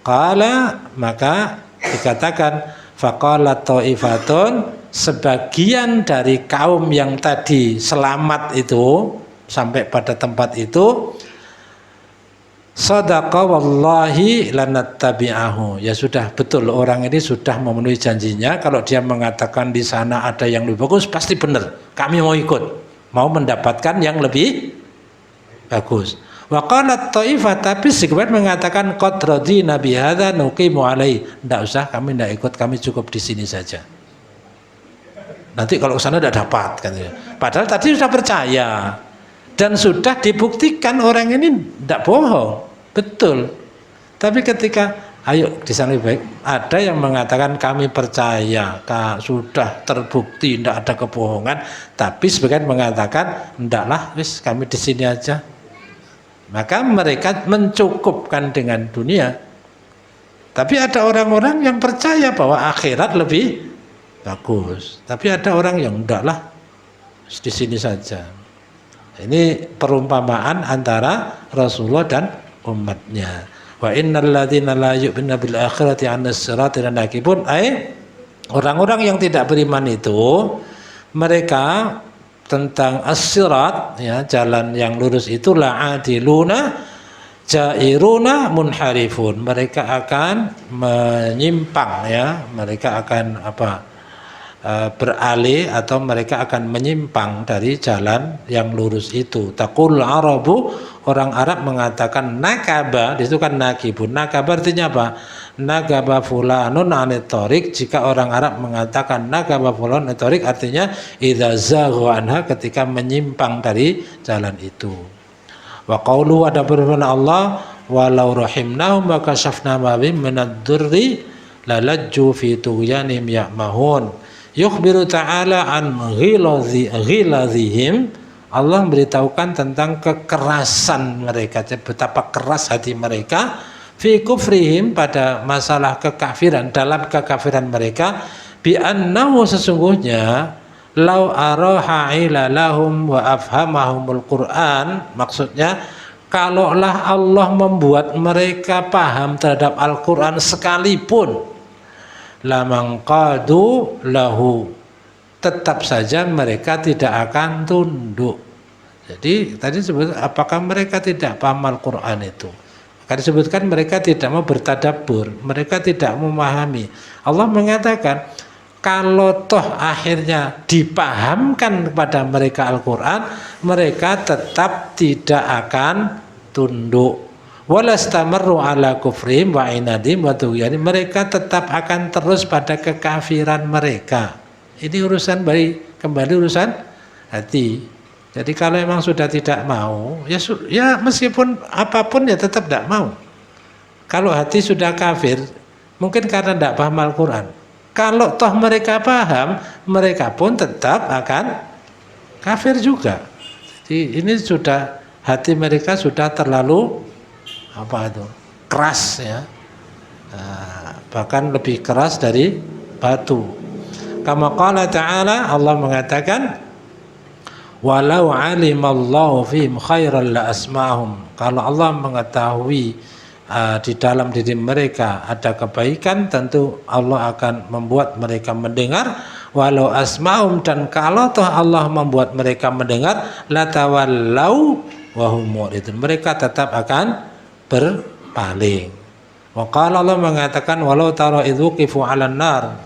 [SPEAKER 1] Qala, maka dikatakan faqala ta'ifatun, sebagian dari kaum yang tadi selamat itu sampai pada tempat itu Sadaqa wallahi lanattabi'ahu. Ya sudah, betul, orang ini sudah memenuhi janjinya. Kalau dia mengatakan di sana ada yang lebih bagus, pasti benar. Kami mau ikut, mau mendapatkan yang lebih bagus. Wa qalat ta'ifah, tapi sebagian mengatakan qad radina bi hadza nuqimu alai. Enggak usah, kami enggak ikut, kami cukup di sini saja. Nanti kalau ke sana enggak dapat katanya. Padahal tadi sudah percaya. Dan sudah dibuktikan orang ini tidak bohong, betul. Tapi ketika ayo di sana lebih baik, ada yang mengatakan kami percaya, sudah terbukti tidak ada kebohongan, tapi sebagian mengatakan ndaklah, wis kami di sini aja. Maka mereka mencukupkan dengan dunia. Tapi ada orang-orang yang percaya bahwa akhirat lebih bagus. Tapi ada orang yang ndaklah, di sini saja. Ini perumpamaan antara Rasulullah dan umatnya. Wa innal ladzina la yu'minuna bil akhirati 'anas sirati lanakibun, orang-orang yang tidak beriman itu mereka tentang as-sirat, ya, jalan yang lurus itu la'adiluna jairuna munharifun, mereka akan menyimpang, ya, mereka akan beralih atau mereka akan menyimpang dari jalan yang lurus itu. Taqul Arabu, orang Arab mengatakan nakaba, itu kan nakibun. Nakaba artinya apa? Nagaba fulanun anit thoriq. Jika orang Arab mengatakan nagaba fulanun anit thoriq, artinya idza zagha anha, ketika menyimpang dari jalan itu. Wa qaulu, ada firman Allah, walau rahimnahum wa kashafna ma bihim minad durri lalajju fi tughyanihim ya'mahun. Yukhbiru ta'ala an ghilazihim, Allah memberitahukan tentang kekerasan mereka, betapa keras hati mereka, fi kufrihim, pada masalah kekafiran, dalam kekafiran mereka, bi annahu, sesungguhnya, lau araha ilalahum wa afhamahumul Qur'an, maksudnya kalaulah Allah membuat mereka paham terhadap Al-Qur'an sekalipun, lamangqadu lahu, tetap saja mereka tidak akan tunduk. Jadi tadi disebut apakah mereka tidak paham Al-Quran itu, akan disebutkan mereka tidak mau bertadabbur, mereka tidak memahami. Allah mengatakan kalau toh akhirnya dipahamkan kepada mereka Al-Quran, mereka tetap tidak akan tunduk. Walastamarru ala kufrim wa inadim wa tughyani, mereka tetap akan terus pada kekafiran mereka. Ini urusan kembali urusan hati. Jadi kalau memang sudah tidak mau, ya meskipun apapun ya tetap tidak mau. Kalau hati sudah kafir, mungkin karena tidak paham Al-Quran. Kalau toh mereka paham, mereka pun tetap akan kafir juga. Jadi ini sudah, hati mereka sudah terlalu keras, ya, bahkan lebih keras dari batu. Kama qala ta'ala, Allah mengatakan walau alimallahu fihim khairan la asma'hum, kalau Allah mengetahui di dalam diri mereka ada kebaikan, tentu Allah akan membuat mereka mendengar. Walau asma'hum, dan kalau toh Allah membuat mereka mendengar, la tawallau wa hum muridun, mereka tetap akan berpaling. Waqala, Allah mengatakan walau tara idzu qifu 'alan nar,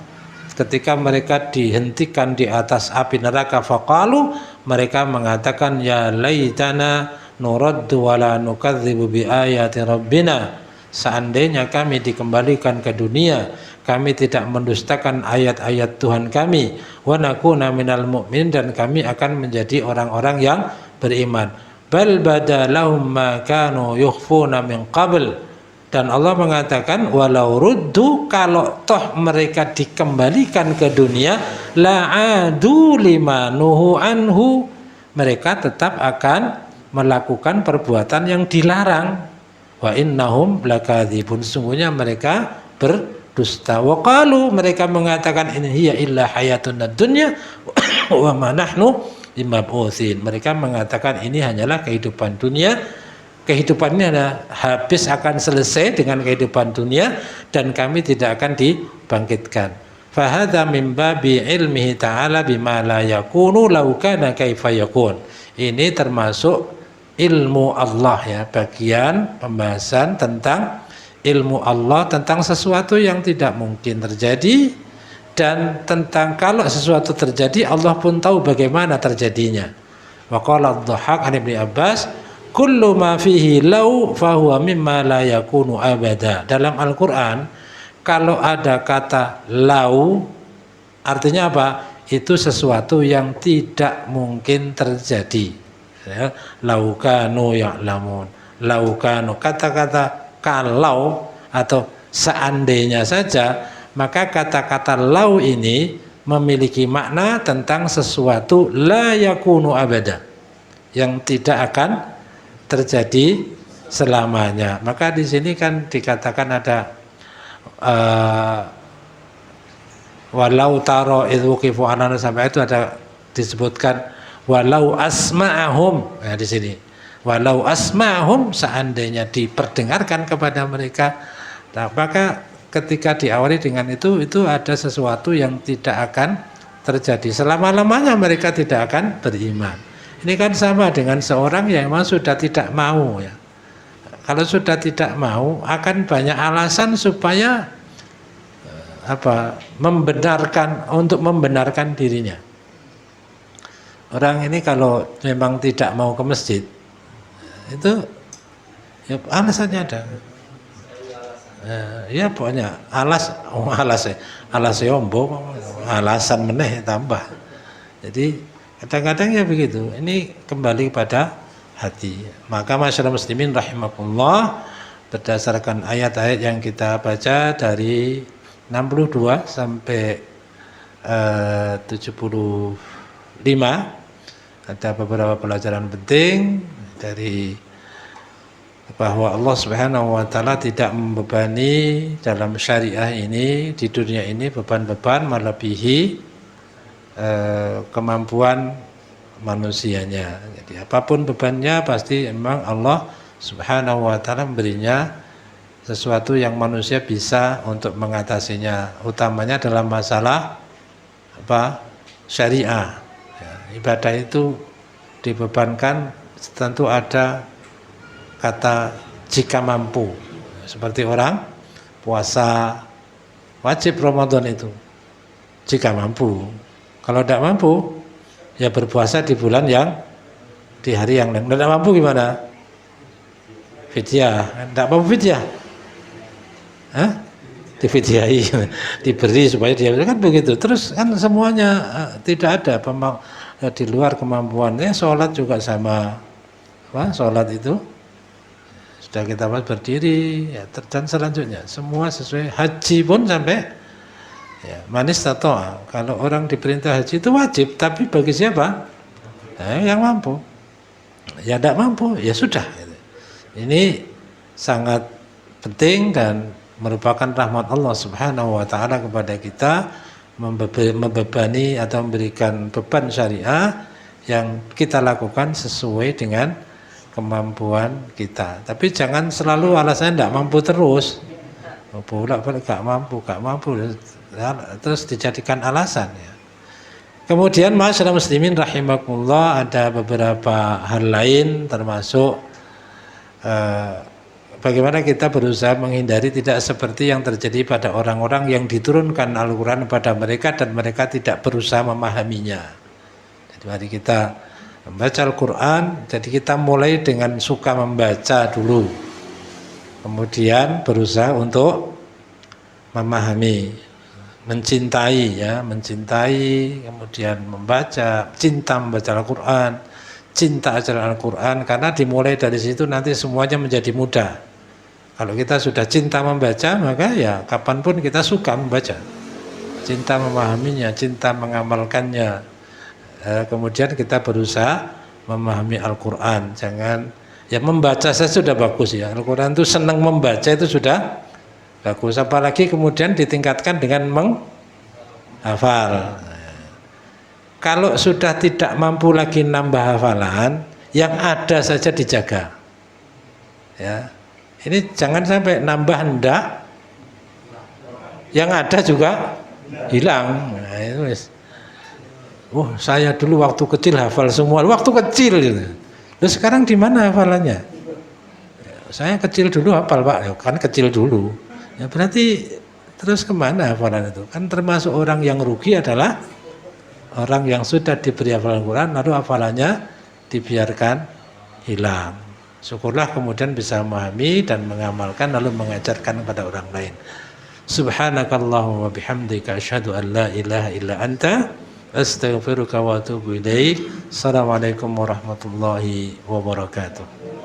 [SPEAKER 1] ketika mereka dihentikan di atas api neraka, faqalu, mereka mengatakan ya laitana nuraddu wa la nukadzibu bi ayati rabbina, seandainya kami dikembalikan ke dunia, kami tidak mendustakan ayat-ayat Tuhan kami, wa nakuna minal mu'minin, dan kami akan menjadi orang-orang yang beriman. Bal badalahum ma kanu yukhfuna min qabl, dan Allah mengatakan walau ruddu, kalau toh mereka dikembalikan ke dunia, la'adu lima nuhu anhu, mereka tetap akan melakukan perbuatan yang dilarang. Wa innahum lakadzibun, sungguhnya mereka berdusta. Wa qalu, mereka mengatakan in hiya illa hayatuna dunya wa ma nahnu bimab'utsin, mereka mengatakan ini hanyalah kehidupan dunia, kehidupan ini adalah habis, akan selesai dengan kehidupan dunia, dan kami tidak akan dibangkitkan. Fahadha min babi ilmihi ta'ala bima la yakunu law kana kaifa yakun, ini termasuk ilmu Allah ya, bagian pembahasan tentang ilmu Allah, tentang sesuatu yang tidak mungkin terjadi, dan tentang kalau sesuatu terjadi Allah pun tahu bagaimana terjadinya. Wa qala ad-Dhahhak an Ibnu Abbas, kullu ma fihi law fahuwa mimma la yakunu abada. Dalam Al-Qur'an kalau ada kata lau artinya apa? Itu sesuatu yang tidak mungkin terjadi. Ya, laukanu ya'lamun. Laukanu, kata-kata kalau atau seandainya saja, maka kata-kata lau ini memiliki makna tentang sesuatu la yakunu abada, yang tidak akan terjadi selamanya. Maka di sini kan dikatakan ada walau taro idzu qifu anan, sampai itu ada disebutkan walau asma'ahum. Nah di sini walau asma'ahum, seandainya diperdengarkan kepada mereka. Nah, maka ketika diawali dengan itu ada sesuatu yang tidak akan terjadi selama-lamanya, mereka tidak akan beriman. Ini kan sama dengan seorang yang memang sudah tidak mau ya. Kalau sudah tidak mau akan banyak alasan supaya untuk membenarkan dirinya. Orang ini kalau memang tidak mau ke masjid itu ya alasannya ada. Ya pokoknya alas yombo, alasan meneh tambah. Jadi kadang-kadang ya begitu. Ini kembali pada hati. Maka masyarakat muslimin rahimakumullah, berdasarkan ayat-ayat yang kita baca dari 62 sampai 75, ada beberapa pelajaran penting dari bahwa Allah Subhanahu wa taala tidak membebani dalam syariah ini di dunia ini beban-beban melebihi kemampuan manusianya. Jadi apapun bebannya pasti memang Allah Subhanahu wa taala memberinya sesuatu yang manusia bisa untuk mengatasinya, utamanya dalam masalah syariah. Ya, ibadah itu dibebankan tentu ada kata jika mampu, seperti orang puasa wajib Ramadan itu jika mampu. Kalau tidak mampu ya berpuasa di bulan yang di hari yang lain. Tidak mampu gimana? Fidyah. Tidak mampu fidyah, difidyahi, diberi supaya dia kan begitu. Terus kan semuanya tidak ada di luar kemampuannya. Sholat juga sama, sholat itu sudah kita bahas berdiri ya, dan selanjutnya semua sesuai. Haji pun sampai ya, manis tato. Kalau orang diperintah haji itu wajib, tapi bagi siapa? Yang mampu. Ya tidak mampu ya sudah. Ini sangat penting dan merupakan rahmat Allah Subhanahu wa taala kepada kita, membebani atau memberikan beban syariah yang kita lakukan sesuai dengan kemampuan kita. Tapi jangan selalu alasannya tidak mampu terus. Bolak-balik gak mampu terus dijadikan alasan ya. Kemudian masyarakat muslimin rahimakumullah, ada beberapa hal lain termasuk bagaimana kita berusaha menghindari tidak seperti yang terjadi pada orang-orang yang diturunkan Al-Quran pada mereka dan mereka tidak berusaha memahaminya. Jadi mari kita membaca Al-Quran, jadi kita mulai dengan suka membaca dulu, kemudian berusaha untuk memahami, mencintai, kemudian membaca, cinta membaca Al-Quran, cinta ajaran Al-Quran, karena dimulai dari situ nanti semuanya menjadi mudah. Kalau kita sudah cinta membaca, maka ya kapanpun kita suka membaca, cinta memahaminya, cinta mengamalkannya. Kemudian kita berusaha memahami Al-Quran. Jangan ya membaca saja sudah bagus ya. Al-Quran itu senang membaca itu sudah bagus. Apalagi kemudian ditingkatkan dengan menghafal. Kalau sudah tidak mampu lagi nambah hafalan, yang ada saja dijaga. Ya, ini jangan sampai nambah hendak, yang ada juga hilang. Nah, itu saya dulu waktu kecil hafal semua, waktu kecil gitu. Terus sekarang di mana hafalannya? Saya kecil dulu hafal Pak, ya, kan kecil dulu. Ya berarti terus kemana hafalan itu? Kan termasuk orang yang rugi adalah orang yang sudah diberi hafalan Quran lalu hafalannya dibiarkan hilang. Syukurlah kemudian bisa memahami dan mengamalkan lalu mengajarkan kepada orang lain. Subhanakallahumma bihamdika asyhadu an la ilaha illa anta astaghfiruka wa atubu ilaik. Assalamualaikum warahmatullahi wabarakatuh.